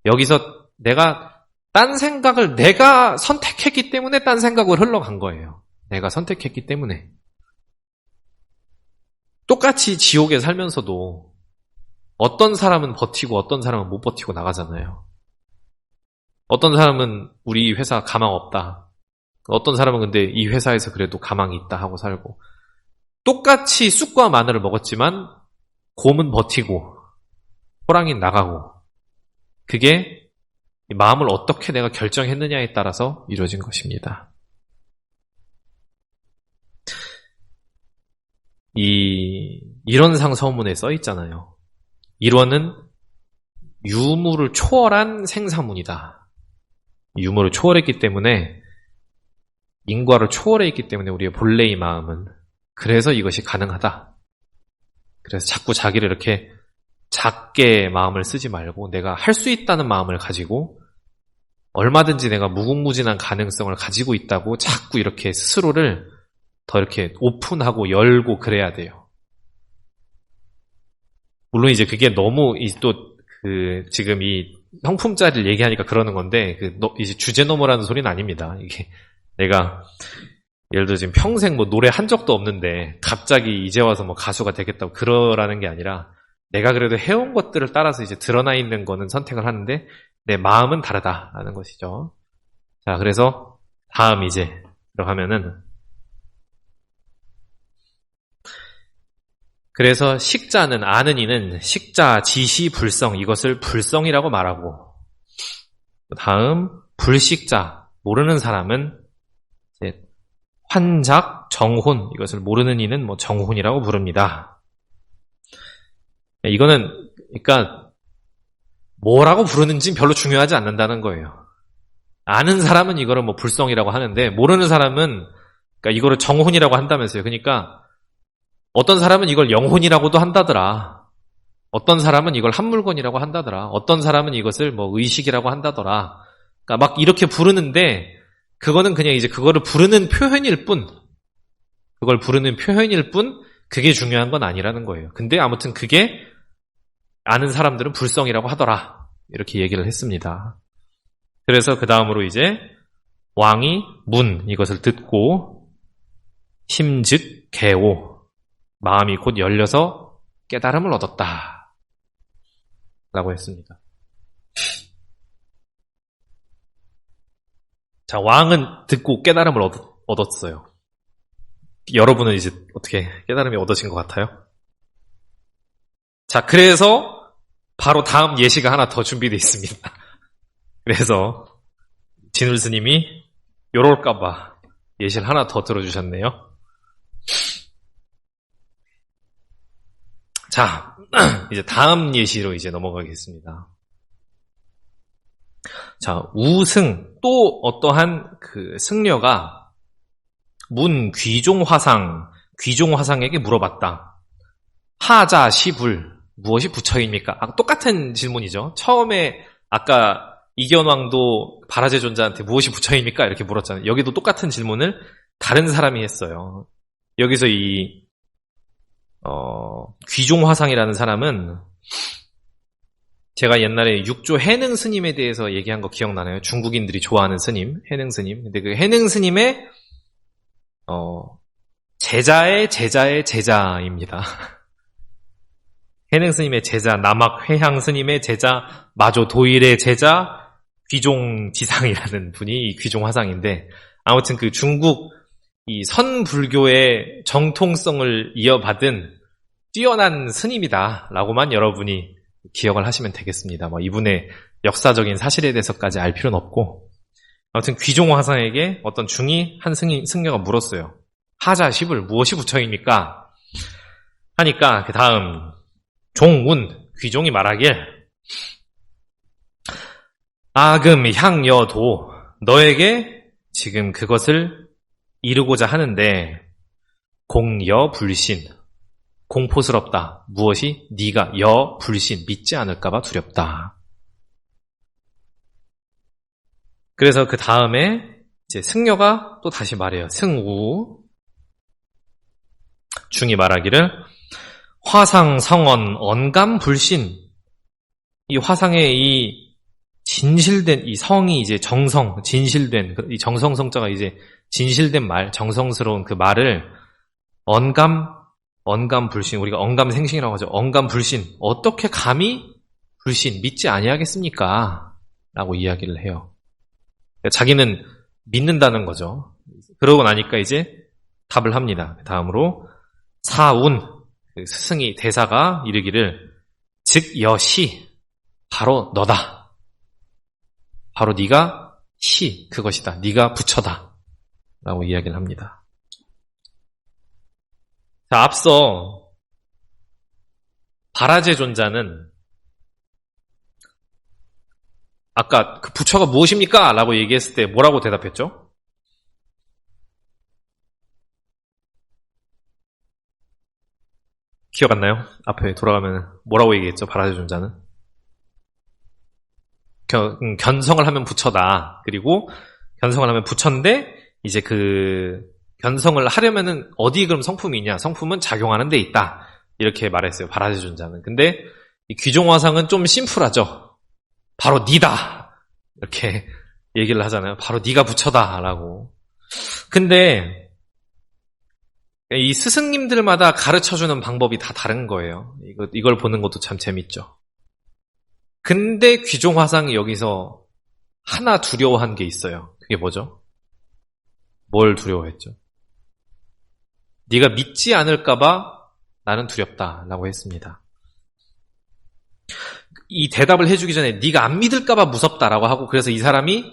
[SPEAKER 1] 여기서 내가 딴 생각을 내가 선택했기 때문에 딴 생각을 흘러간 거예요. 내가 선택했기 때문에. 똑같이 지옥에 살면서도 어떤 사람은 버티고 어떤 사람은 못 버티고 나가잖아요. 어떤 사람은 우리 회사 가망 없다. 어떤 사람은 근데 이 회사에서 그래도 가망이 있다 하고 살고. 똑같이 쑥과 마늘을 먹었지만 곰은 버티고 호랑이는 나가고. 그게 마음을 어떻게 내가 결정했느냐에 따라서 이루어진 것입니다. 이런상 서문에 써 있잖아요. 일원은 유무를 초월한 생사문이다. 유무를 초월했기 때문에, 인과를 초월해 있기 때문에 우리의 본래의 마음은, 그래서 이것이 가능하다. 그래서 자꾸 자기를 이렇게 작게 마음을 쓰지 말고 내가 할 수 있다는 마음을 가지고 얼마든지 내가 무궁무진한 가능성을 가지고 있다고 자꾸 이렇게 스스로를 더 이렇게 오픈하고 열고 그래야 돼요. 물론 이제 그게 너무 지금 이 성품짜리를 얘기하니까 그러는 건데, 이제 주제 넘어라는 소리는 아닙니다. 이게 내가 예를 들어 지금 평생 뭐 노래 한 적도 없는데 갑자기 이제 와서 뭐 가수가 되겠다고 그러라는 게 아니라, 내가 그래도 해온 것들을 따라서 이제 드러나 있는 거는 선택을 하는데 내 마음은 다르다라는 것이죠. 자, 그래서 다음 이제 들어가면은, 그래서 식자는, 아는 이는 식자, 지시, 불성, 이것을 불성이라고 말하고, 다음 불식자, 모르는 사람은 이제 환작, 정혼, 이것을 모르는 이는 뭐 정혼이라고 부릅니다. 이거는 그러니까 뭐라고 부르는지는 별로 중요하지 않는다는 거예요. 아는 사람은 이거를 뭐 불성이라고 하는데, 모르는 사람은 그러니까 이거를 정혼이라고 한다면서요. 그러니까 어떤 사람은 이걸 영혼이라고도 한다더라. 어떤 사람은 이걸 한물건이라고 한다더라. 어떤 사람은 이것을 뭐 의식이라고 한다더라. 그러니까 막 이렇게 부르는데, 그거는 그냥 이제 그거를 부르는 표현일 뿐, 그게 중요한 건 아니라는 거예요. 근데 아무튼 그게 아는 사람들은 불성이라고 하더라. 이렇게 얘기를 했습니다. 그래서 그 다음으로 이제 왕이 문, 이것을 듣고 심즉 개오, 마음이 곧 열려서 깨달음을 얻었다 라고 했습니다. 자, 왕은 듣고 깨달음을 얻었어요. 여러분은 이제 어떻게 깨달음이 얻어진 것 같아요? 자, 그래서 바로 다음 예시가 하나 더 준비되어 있습니다. 그래서 진울 스님이 요럴까봐 예시를 하나 더 들어주셨네요. 자, 이제 다음 예시로 이제 넘어가겠습니다. 자, 우승, 또 어떠한 그 승려가 귀종화상에게 물어봤다. 하자 시불, 무엇이 부처입니까? 똑같은 질문이죠. 처음에 아까 이견왕도 바라제존자한테 무엇이 부처입니까? 이렇게 물었잖아요. 여기도 똑같은 질문을 다른 사람이 했어요. 여기서 귀종화상이라는 사람은 제가 옛날에 육조 해능 스님에 대해서 얘기한 거 기억나나요? 중국인들이 좋아하는 스님, 해능 스님. 근데 그 해능 스님의 제자의 제자입니다. 해능 스님의 제자, 남학 회향 스님의 제자, 마조 도일의 제자, 귀종지상이라는 분이 이 귀종화상인데, 아무튼 그 중국 이 선불교의 정통성을 이어받은 뛰어난 스님이다라고만 여러분이 기억을 하시면 되겠습니다. 이분의 역사적인 사실에 대해서까지 알 필요는 없고, 아무튼 귀종화상에게 어떤 중이 한 승려가 물었어요. 하자십을 무엇이 부처입니까? 하니까 그 다음 종운 귀종이 말하길, 아금 향여도, 너에게 지금 그것을 이루고자 하는데 공여불신, 공포스럽다. 무엇이? 네가 여불신, 믿지 않을까봐 두렵다. 그래서 그 다음에 이제 승려가 또 다시 말해요. 승우 중이 말하기를, 화상 성언 언감불신, 이 화상의 이 진실된 이 성이 이제 정성, 진실된 이 정성성자가 이제 진실된 말, 정성스러운 그 말을 언감불신, 우리가 언감생신이라고 하죠. 언감불신, 어떻게 감히 불신, 믿지 아니하겠습니까? 라고 이야기를 해요. 자기는 믿는다는 거죠. 그러고 나니까 이제 답을 합니다. 다음으로 사운, 그 스승이 대사가 이르기를, 즉 여시, 바로 너다. 바로 네가 시, 그것이다. 네가 부처다. 라고 이야기를 합니다. 자, 앞서 바라제존자는 아까 그 부처가 무엇입니까? 라고 얘기했을 때 뭐라고 대답했죠? 기억 안 나요? 앞에 돌아가면 뭐라고 얘기했죠? 바라제존자는 견성을 하면 부처다. 그리고 견성을 하면 부처인데 이제 그 견성을 하려면은 어디 그럼 성품이 있냐? 성품은 작용하는 데 있다. 이렇게 말했어요. 바라제존자는. 근데 이 귀종화상은 좀 심플하죠. 바로 니다. 이렇게 얘기를 하잖아요. 바로 네가 부처다라고. 근데 이 스승님들마다 가르쳐주는 방법이 다 다른 거예요. 이걸 보는 것도 참 재밌죠. 근데 귀종화상이 여기서 하나 두려워한 게 있어요. 그게 뭐죠? 뭘 두려워했죠? 네가 믿지 않을까봐 나는 두렵다라고 했습니다. 이 대답을 해주기 전에 네가 안 믿을까봐 무섭다라고 하고, 그래서 이 사람이,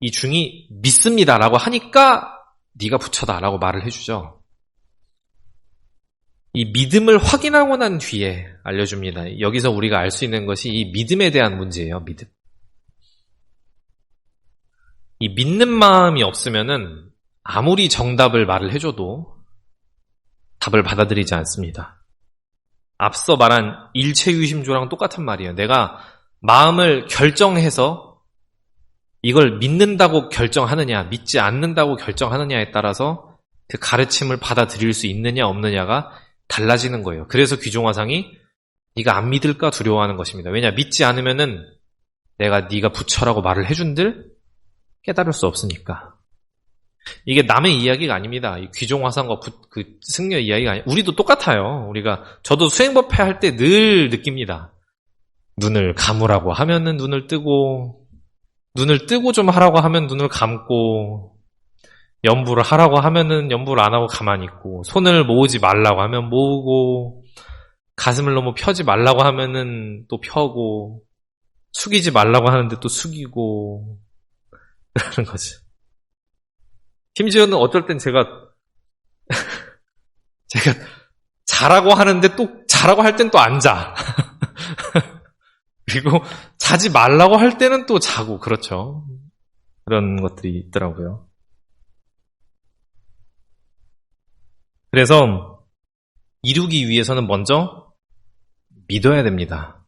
[SPEAKER 1] 이 중이 믿습니다라고 하니까 네가 부처다라고 말을 해주죠. 이 믿음을 확인하고 난 뒤에 알려줍니다. 여기서 우리가 알 수 있는 것이 이 믿음에 대한 문제예요. 믿음. 이 믿는 마음이 없으면은 아무리 정답을 말을 해줘도 답을 받아들이지 않습니다. 앞서 말한 일체유심조랑 똑같은 말이에요. 내가 마음을 결정해서 이걸 믿는다고 결정하느냐, 믿지 않는다고 결정하느냐에 따라서 그 가르침을 받아들일 수 있느냐 없느냐가 달라지는 거예요. 그래서 귀종화상이 네가 안 믿을까 두려워하는 것입니다. 왜냐, 믿지 않으면은 내가 네가 부처라고 말을 해준들 깨달을 수 없으니까. 이게 남의 이야기가 아닙니다. 이 귀종화상과 그 승려 이야기가 아니에요. 우리도 똑같아요. 저도 수행법회 할 때 늘 느낍니다. 눈을 감으라고 하면은 눈을 뜨고, 눈을 뜨고 좀 하라고 하면 눈을 감고, 연부를 하라고 하면은 연부를 안 하고 가만히 있고, 손을 모으지 말라고 하면 모으고, 가슴을 너무 펴지 말라고 하면은 또 펴고, 숙이지 말라고 하는데 또 숙이고, 그러는 거지. 심지어는 어떨 땐 제가 잘하고 하는데 또 자라고 할 땐 또 안 자. 그리고 자지 말라고 할 때는 또 자고, 그렇죠. 그런 것들이 있더라고요. 그래서 이루기 위해서는 먼저 믿어야 됩니다.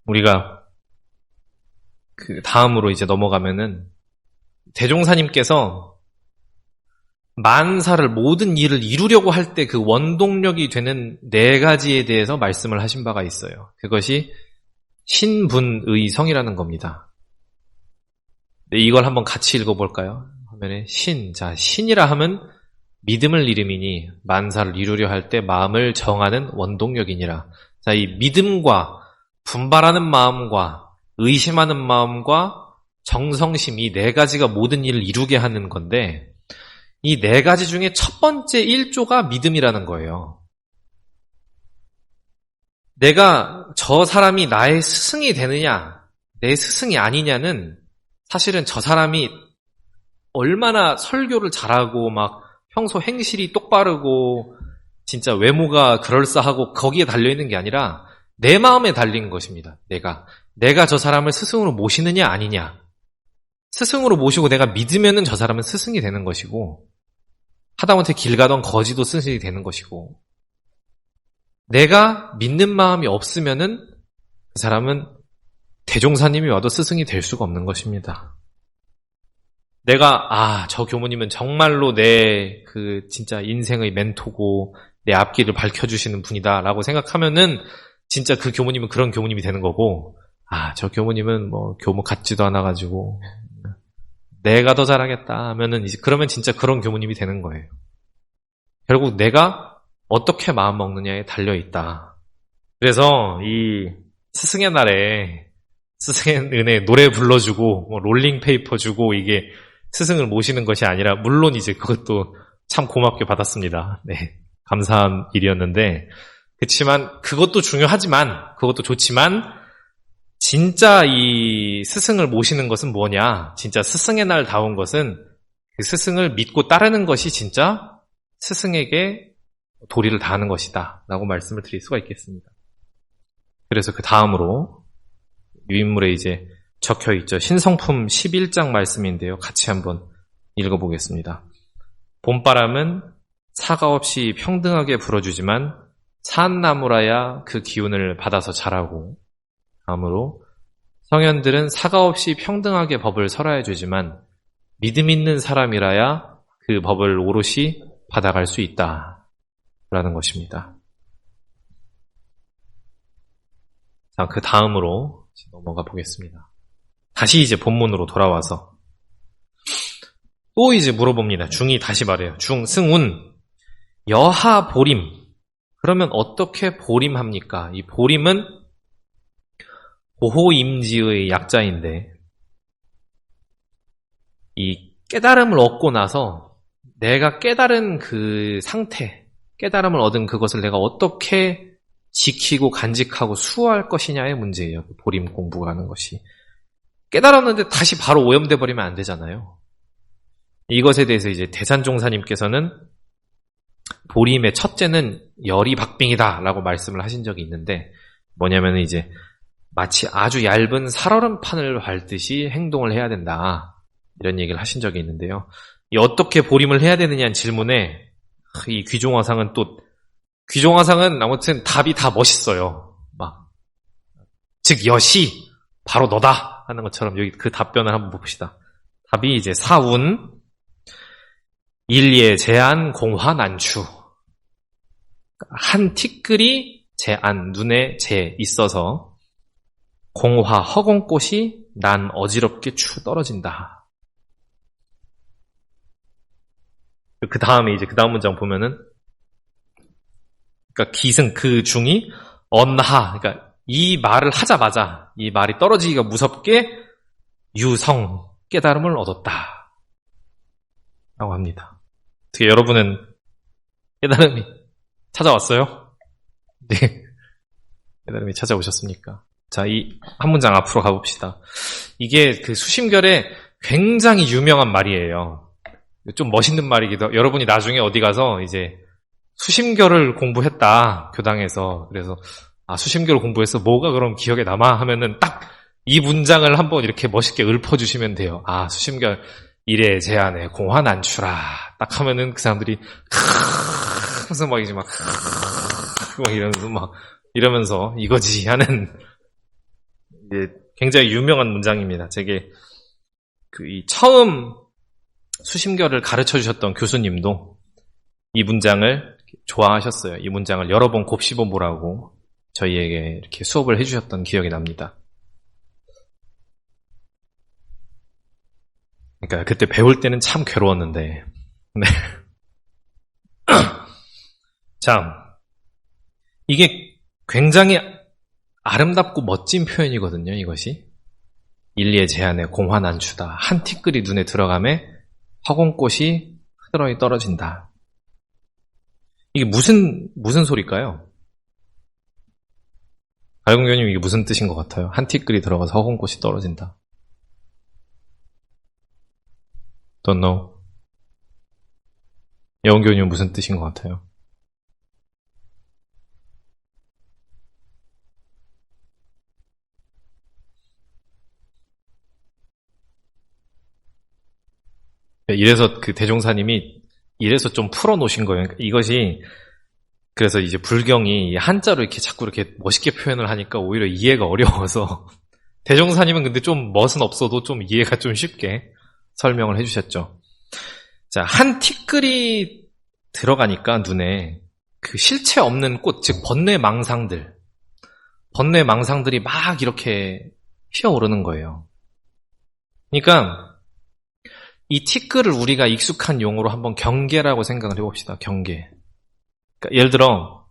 [SPEAKER 1] 우리가 그 다음으로 이제 넘어가면은 대종사님께서 만사를 모든 일을 이루려고 할 때 그 원동력이 되는 4가지에 대해서 말씀을 하신 바가 있어요. 그것이 신분의성이라는 겁니다. 네, 이걸 한번 같이 읽어볼까요? 화면에 자, 신이라 하면 믿음을 이름이니 만사를 이루려 할 때 마음을 정하는 원동력이니라. 자, 이 믿음과 분발하는 마음과 의심하는 마음과 정성심, 이 4가지가 모든 일을 이루게 하는 건데, 이 4가지 중에 첫 번째 1조가 믿음이라는 거예요. 내가 저 사람이 나의 스승이 되느냐, 내 스승이 아니냐는 사실은 저 사람이 얼마나 설교를 잘하고 막 평소 행실이 똑바르고 진짜 외모가 그럴싸하고 거기에 달려있는 게 아니라 내 마음에 달린 것입니다. 내가 저 사람을 스승으로 모시느냐 아니냐. 스승으로 모시고 내가 믿으면은 저 사람은 스승이 되는 것이고, 하다못해 길 가던 거지도 스승이 되는 것이고, 내가 믿는 마음이 없으면은 그 사람은 대종사님이 와도 스승이 될 수가 없는 것입니다. 내가 저 교무님은 정말로 내 진짜 인생의 멘토고 내 앞길을 밝혀주시는 분이다라고 생각하면은 진짜 그 교무님은 그런 교무님이 되는 거고, 저 교무님은 뭐 교무 같지도 않아가지고 내가 더 잘하겠다 하면은 이제 그러면 진짜 그런 교무님이 되는 거예요. 결국 내가 어떻게 마음 먹느냐에 달려 있다. 그래서 이 스승의 날에 스승의 은혜 노래 불러주고 뭐 롤링페이퍼 주고 이게 스승을 모시는 것이 아니라, 물론 이제 그것도 참 고맙게 받았습니다. 네, 감사한 일이었는데, 그렇지만 그것도 중요하지만, 그것도 좋지만, 진짜 이 스승을 모시는 것은 뭐냐? 진짜 스승의 날 다운 것은 그 스승을 믿고 따르는 것이 진짜 스승에게 도리를 다하는 것이다 라고 말씀을 드릴 수가 있겠습니다. 그래서 그 다음으로 유인물에 이제 적혀있죠. 신성품 11장 말씀인데요. 같이 한번 읽어보겠습니다. 봄바람은 사과 없이 평등하게 불어주지만 산나무라야 그 기운을 받아서 자라고, 다음으로 성현들은 사과 없이 평등하게 법을 설하여주지만 믿음 있는 사람이라야 그 법을 오롯이 받아갈 수 있다 라는 것입니다. 자, 그 다음으로 넘어가 보겠습니다. 다시 이제 본문으로 돌아와서 또 이제 물어봅니다. 중이 다시 말해요. 승운 여하 보림. 그러면 어떻게 보림합니까? 이 보림은 보호임지의 약자인데, 이 깨달음을 얻고 나서 내가 깨달은 그 상태, 깨달음을 얻은 그것을 내가 어떻게 지키고 간직하고 수호할 것이냐의 문제예요. 보림 공부가 하는 것이. 깨달았는데 다시 바로 오염돼 버리면 안 되잖아요. 이것에 대해서 이제 대산종사님께서는 보림의 첫째는 열이박빙이다 라고 말씀을 하신 적이 있는데, 뭐냐면 이제 마치 아주 얇은 살얼음판을 밟듯이 행동을 해야 된다, 이런 얘기를 하신 적이 있는데요. 이 어떻게 보림을 해야 되느냐는 질문에 이 귀종화상은 아무튼 답이 다 멋있어요. 즉 여시 바로 너다 하는 것처럼 여기 그 답변을 한번 봅시다. 답이 이제 사운 일예 제안 공화 난추. 한 티끌이 제안 눈에 있어서 공화 허공꽃이 난 어지럽게 추 떨어진다. 그 다음에 이제 그 다음 문장 보면은, 그러니까 기승 그 중이 언하, 그러니까 이 말을 하자마자 이 말이 떨어지기가 무섭게 유성 깨달음을 얻었다 라고 합니다. 어떻게 여러분은 깨달음이 찾아왔어요? 네, 깨달음이 찾아오셨습니까? 자, 이 한 문장 앞으로 가봅시다. 이게 그 수심결에 굉장히 유명한 말이에요. 좀 멋있는 말이기도 하고, 여러분이 나중에 어디 가서 이제 수심결을 공부했다, 교당에서. 그래서, 수심결을 공부해서 뭐가 그럼 기억에 남아? 하면은 딱 이 문장을 한번 이렇게 멋있게 읊어주시면 돼요. 수심결, 이래 제안에 공화 난추라. 딱 하면은 그 사람들이, 하면서 막 이제 막 이러면서 이거지 하는, 이제 굉장히 유명한 문장입니다. 제게, 이 처음 수심결을 가르쳐 주셨던 교수님도 이 문장을 좋아하셨어요. 이 문장을 여러 번 곱씹어 보라고 저희에게 이렇게 수업을 해주셨던 기억이 납니다. 그러니까 그때 배울 때는 참 괴로웠는데. 네. 자, 이게 굉장히 아름답고 멋진 표현이거든요, 이것이. 인리의 제안에 공화난추다. 한 티끌이 눈에 들어가매 화공꽃이 흐드러이 떨어진다. 이게 무슨 소리일까요? 갈공교님, 이게 무슨 뜻인 것 같아요? 한 티끌이 들어가서 화공꽃이 떨어진다. Don't know. 여원교님은 무슨 뜻인 것 같아요? 이래서 그 대종사님이 이래서 좀 풀어놓으신 거예요. 이것이 그래서 이제 불경이 한자로 이렇게 자꾸 이렇게 멋있게 표현을 하니까 오히려 이해가 어려워서 대종사님은 근데 좀 멋은 없어도 좀 이해가 좀 쉽게 설명을 해주셨죠. 자, 한 티끌이 들어가니까 눈에 그 실체 없는 꽃, 즉 번뇌망상들이 막 이렇게 피어오르는 거예요. 그러니까 이 티끌을 우리가 익숙한 용어로 한번 경계라고 생각을 해봅시다. 경계. 그러니까 예를 들어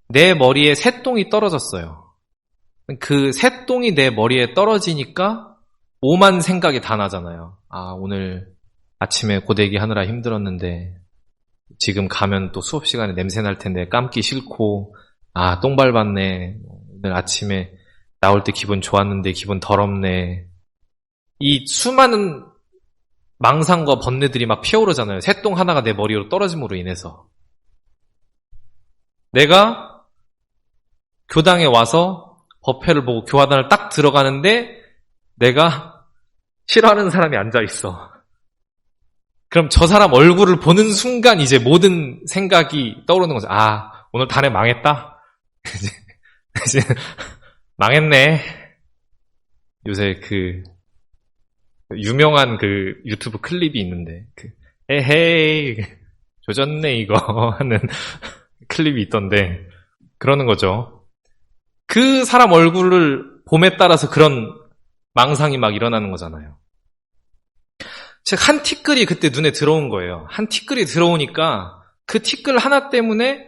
[SPEAKER 1] 내 머리에 새똥이 떨어졌어요. 그 새똥이 내 머리에 떨어지니까 오만 생각이 다 나잖아요. 오늘 아침에 고데기 하느라 힘들었는데 지금 가면 또 수업 시간에 냄새 날 텐데 감기 싫고 똥 밟았네. 오늘 아침에 나올 때 기분 좋았는데 기분 더럽네. 이 수많은 망상과 번뇌들이 막 피어오르잖아요. 새똥 하나가 내 머리로 떨어짐으로 인해서. 내가 교당에 와서 법회를 보고 교화단을 딱 들어가는데 내가 싫어하는 사람이 앉아있어. 그럼 저 사람 얼굴을 보는 순간 이제 모든 생각이 떠오르는 거죠. 오늘 단에 망했다? 이제 망했네. 요새 유명한 유튜브 클립이 있는데, 에헤이, 조졌네, 이거, 하는 클립이 있던데, 그러는 거죠. 그 사람 얼굴을 봄에 따라서 그런 망상이 막 일어나는 거잖아요. 즉, 한 티끌이 그때 눈에 들어온 거예요. 한 티끌이 들어오니까, 그 티끌 하나 때문에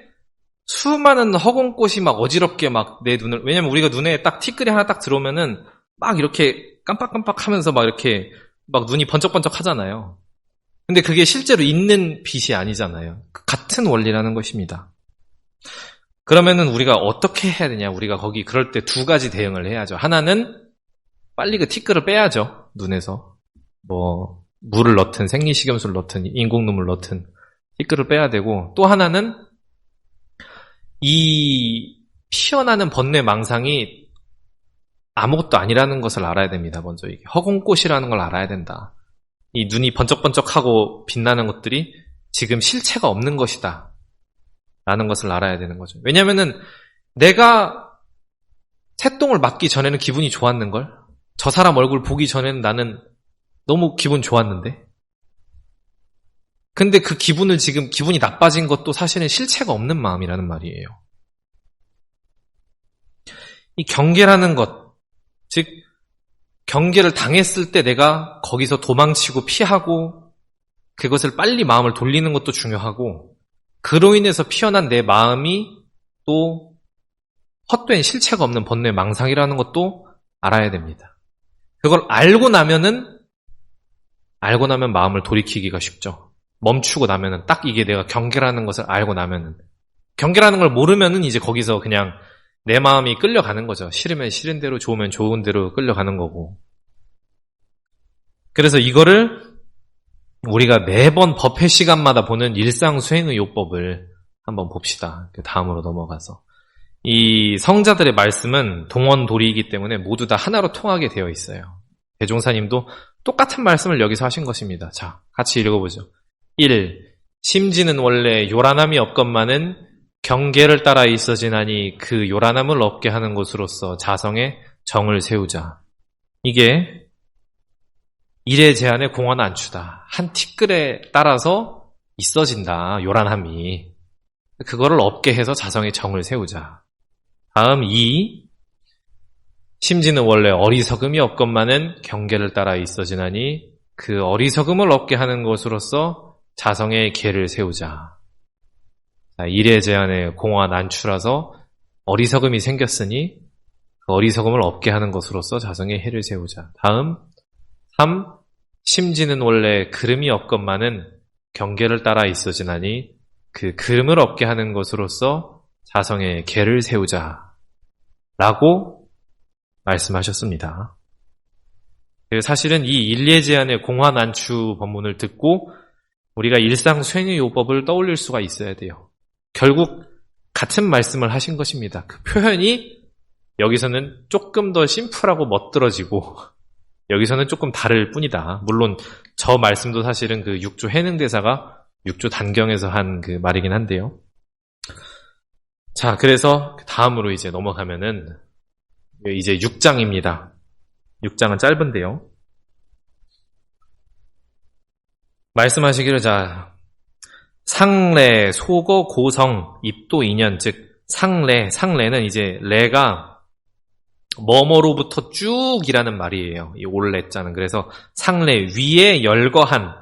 [SPEAKER 1] 수많은 허공꽃이 막 어지럽게 막 내 눈을, 왜냐면 우리가 눈에 딱 티끌이 하나 딱 들어오면은, 막 이렇게 깜빡깜빡 하면서 막 이렇게 막 눈이 번쩍번쩍 하잖아요. 근데 그게 실제로 있는 빛이 아니잖아요. 같은 원리라는 것입니다. 그러면은 우리가 어떻게 해야 되냐? 우리가 거기 그럴 때 두 가지 대응을 해야죠. 하나는 빨리 그 티끌을 빼야죠. 눈에서. 물을 넣든 생리식염수를 넣든 인공눈물 넣든 티끌을 빼야 되고, 또 하나는 이 피어나는 번뇌망상이 아무것도 아니라는 것을 알아야 됩니다. 먼저 이게 허공꽃이라는 걸 알아야 된다. 이 눈이 번쩍번쩍하고 빛나는 것들이 지금 실체가 없는 것이다 라는 것을 알아야 되는 거죠. 왜냐면은 내가 새똥을 맞기 전에는 기분이 좋았는걸, 저 사람 얼굴 보기 전에는 나는 너무 기분 좋았는데, 근데 그 기분을 지금 기분이 나빠진 것도 사실은 실체가 없는 마음이라는 말이에요. 이 경계라는 것, 즉 경계를 당했을 때 내가 거기서 도망치고 피하고 그것을 빨리 마음을 돌리는 것도 중요하고, 그로 인해서 피어난 내 마음이 또 헛된 실체가 없는 번뇌망상이라는 것도 알아야 됩니다. 그걸 알고 나면 마음을 돌이키기가 쉽죠. 멈추고 나면은, 딱 이게 내가 경계라는 것을 알고 나면은, 경계라는 걸 모르면은 이제 거기서 그냥 내 마음이 끌려가는 거죠. 싫으면 싫은 대로, 좋으면 좋은 대로 끌려가는 거고. 그래서 이거를 우리가 매번 법회 시간마다 보는 일상 수행의 요법을 한번 봅시다. 그 다음으로 넘어가서. 이 성자들의 말씀은 동원도리이기 때문에 모두 다 하나로 통하게 되어 있어요. 대종사님도 똑같은 말씀을 여기서 하신 것입니다. 자, 같이 읽어보죠. 1. 심지는 원래 요란함이 없건만은 경계를 따라 있어지나니 그 요란함을 없게 하는 것으로서 자성의 정을 세우자. 이게 일의 제한의 공헌 안추다. 한 티끌에 따라서 있어진다. 요란함이. 그거를 없게 해서 자성의 정을 세우자. 다음 2. 심지는 원래 어리석음이 없건만은 경계를 따라 있어지나니 그 어리석음을 없게 하는 것으로서 자성의 계를 세우자. 일의 제한의 공허한 난추라서 어리석음이 생겼으니 그 어리석음을 없게 하는 것으로서 자성의 해를 세우자. 다음 3. 심지는 원래 그름이 없건만은 경계를 따라 있어지나니 그 그름을 없게 하는 것으로서 자성의 계를 세우자. 라고 말씀하셨습니다. 사실은 이 일례제한의 공화난추 법문을 듣고 우리가 일상 수행의 요법을 떠올릴 수가 있어야 돼요. 결국 같은 말씀을 하신 것입니다. 그 표현이 여기서는 조금 더 심플하고 멋들어지고 여기서는 조금 다를 뿐이다. 물론 저 말씀도 사실은 그 6조 해능대사가 6조 단경에서 한 그 말이긴 한데요. 자, 그래서 다음으로 이제 넘어가면은 이제 6장입니다. 6장은 짧은데요. 말씀하시기를 자 상례, 소거, 고성, 입도, 인연, 즉 상례는 이제 레가 뭐뭐로부터 쭉이라는 말이에요. 이 올레자는. 그래서 상례, 위에 열거한,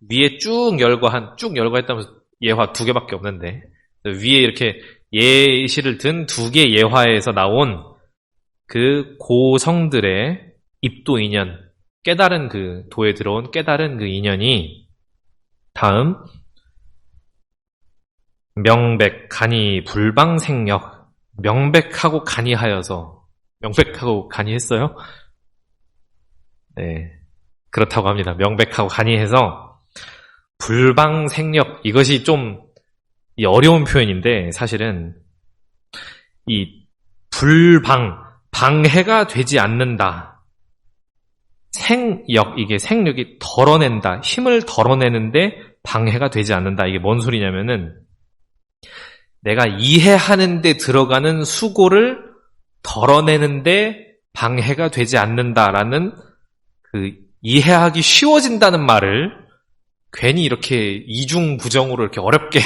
[SPEAKER 1] 위에 쭉 열거했다면서 예화 2개밖에 없는데 위에 이렇게 예시를 든 2개 예화에서 나온 그 고성들의 입도 인연, 깨달은 그 도에 들어온 깨달은 그 인연이 다음 명백, 간이, 불방생력, 명백하고 간이하여서 명백하고 간이했어요? 네, 그렇다고 합니다. 명백하고 간이해서 불방생력, 이것이 좀 어려운 표현인데 사실은 이 방해가 되지 않는다. 생력, 이게 생력이 덜어낸다. 힘을 덜어내는데 방해가 되지 않는다. 이게 뭔 소리냐면은 내가 이해하는 데 들어가는 수고를 덜어내는데 방해가 되지 않는다라는 그 이해하기 쉬워진다는 말을 괜히 이렇게 이중부정으로 이렇게 어렵게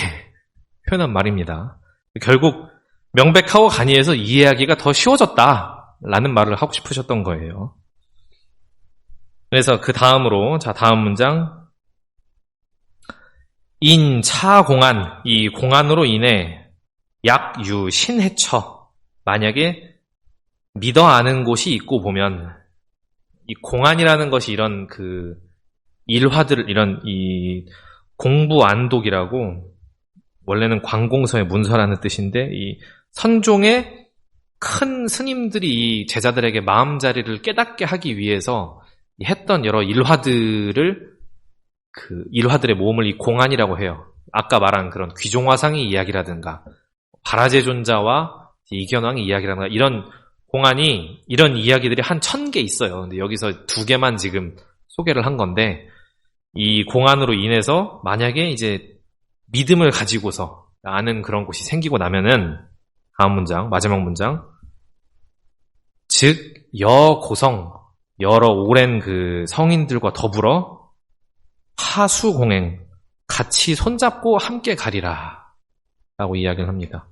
[SPEAKER 1] 표현한 말입니다. 결국 명백하고 간이해서 이해하기가 더 쉬워졌다라는 말을 하고 싶으셨던 거예요. 그래서 그 다음으로 다음 문장 인차공안, 이 공안으로 인해 약유 신해처, 만약에 믿어 아는 곳이 있고 보면 이 공안이라는 것이 이런 그 일화들, 이런 이 공부안독이라고 원래는 관공서의 문서라는 뜻인데 이 선종의 큰 스님들이 이 제자들에게 마음자리를 깨닫게 하기 위해서 했던 여러 일화들을 그 일화들의 모음을 이 공안이라고 해요. 아까 말한 그런 귀종화상의 이야기라든가 바라제존자와 이견왕의 이야기라든가 이런 공안이 이런 이야기들이 한 1000개 있어요. 근데 여기서 2개만 지금 소개를 한 건데 이 공안으로 인해서 만약에 이제 믿음을 가지고서 아는 그런 곳이 생기고 나면은 다음 문장, 마지막 문장 즉 여고성, 여러 오랜 그 성인들과 더불어 하수공행, 같이 손잡고 함께 가리라 라고 이야기를 합니다.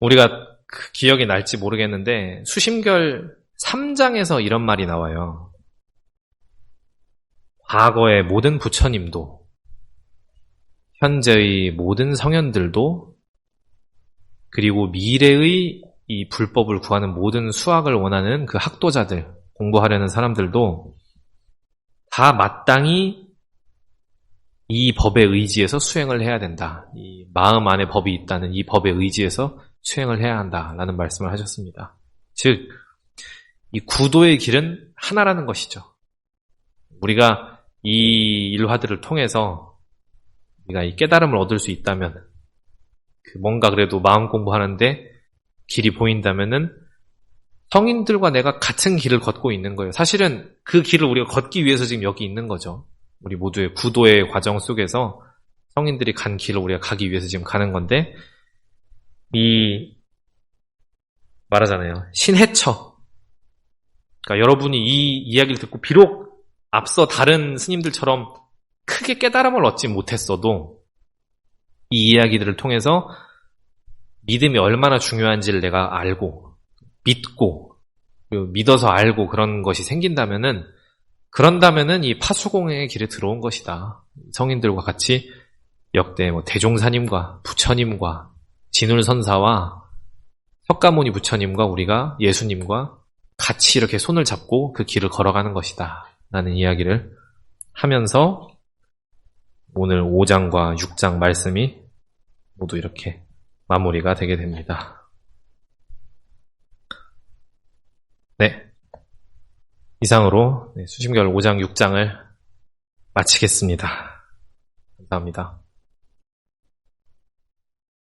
[SPEAKER 1] 우리가 그 기억이 날지 모르겠는데 수심결 3장에서 이런 말이 나와요. 과거의 모든 부처님도 현재의 모든 성현들도 그리고 미래의 이 불법을 구하는 모든 수학을 원하는 그 학도자들, 공부하려는 사람들도 다 마땅히 이 법에 의지해서 수행을 해야 된다. 이 마음 안에 법이 있다는 이 법에 의지해서 수행을 해야 한다라는 말씀을 하셨습니다. 즉, 이 구도의 길은 하나라는 것이죠. 우리가 이 일화들을 통해서 우리가 이 깨달음을 얻을 수 있다면, 뭔가 그래도 마음 공부하는데 길이 보인다면은 성인들과 내가 같은 길을 걷고 있는 거예요. 사실은 그 길을 우리가 걷기 위해서 지금 여기 있는 거죠. 우리 모두의 구도의 과정 속에서 성인들이 간 길을 우리가 가기 위해서 지금 가는 건데, 말하잖아요. 신해처. 그러니까 여러분이 이 이야기를 듣고 비록 앞서 다른 스님들처럼 크게 깨달음을 얻지 못했어도 이 이야기들을 통해서 믿음이 얼마나 중요한지를 내가 알고 믿고 믿어서 알고 그런 것이 생긴다면은 그런다면은 이 파수공의 길에 들어온 것이다. 성인들과 같이 역대 대종사님과 부처님과 진울선사와 석가모니 부처님과 우리가 예수님과 같이 이렇게 손을 잡고 그 길을 걸어가는 것이다. 라는 이야기를 하면서 오늘 5장과 6장 말씀이 모두 이렇게 마무리가 되게 됩니다. 네. 이상으로 수심결 5장, 6장을 마치겠습니다. 감사합니다.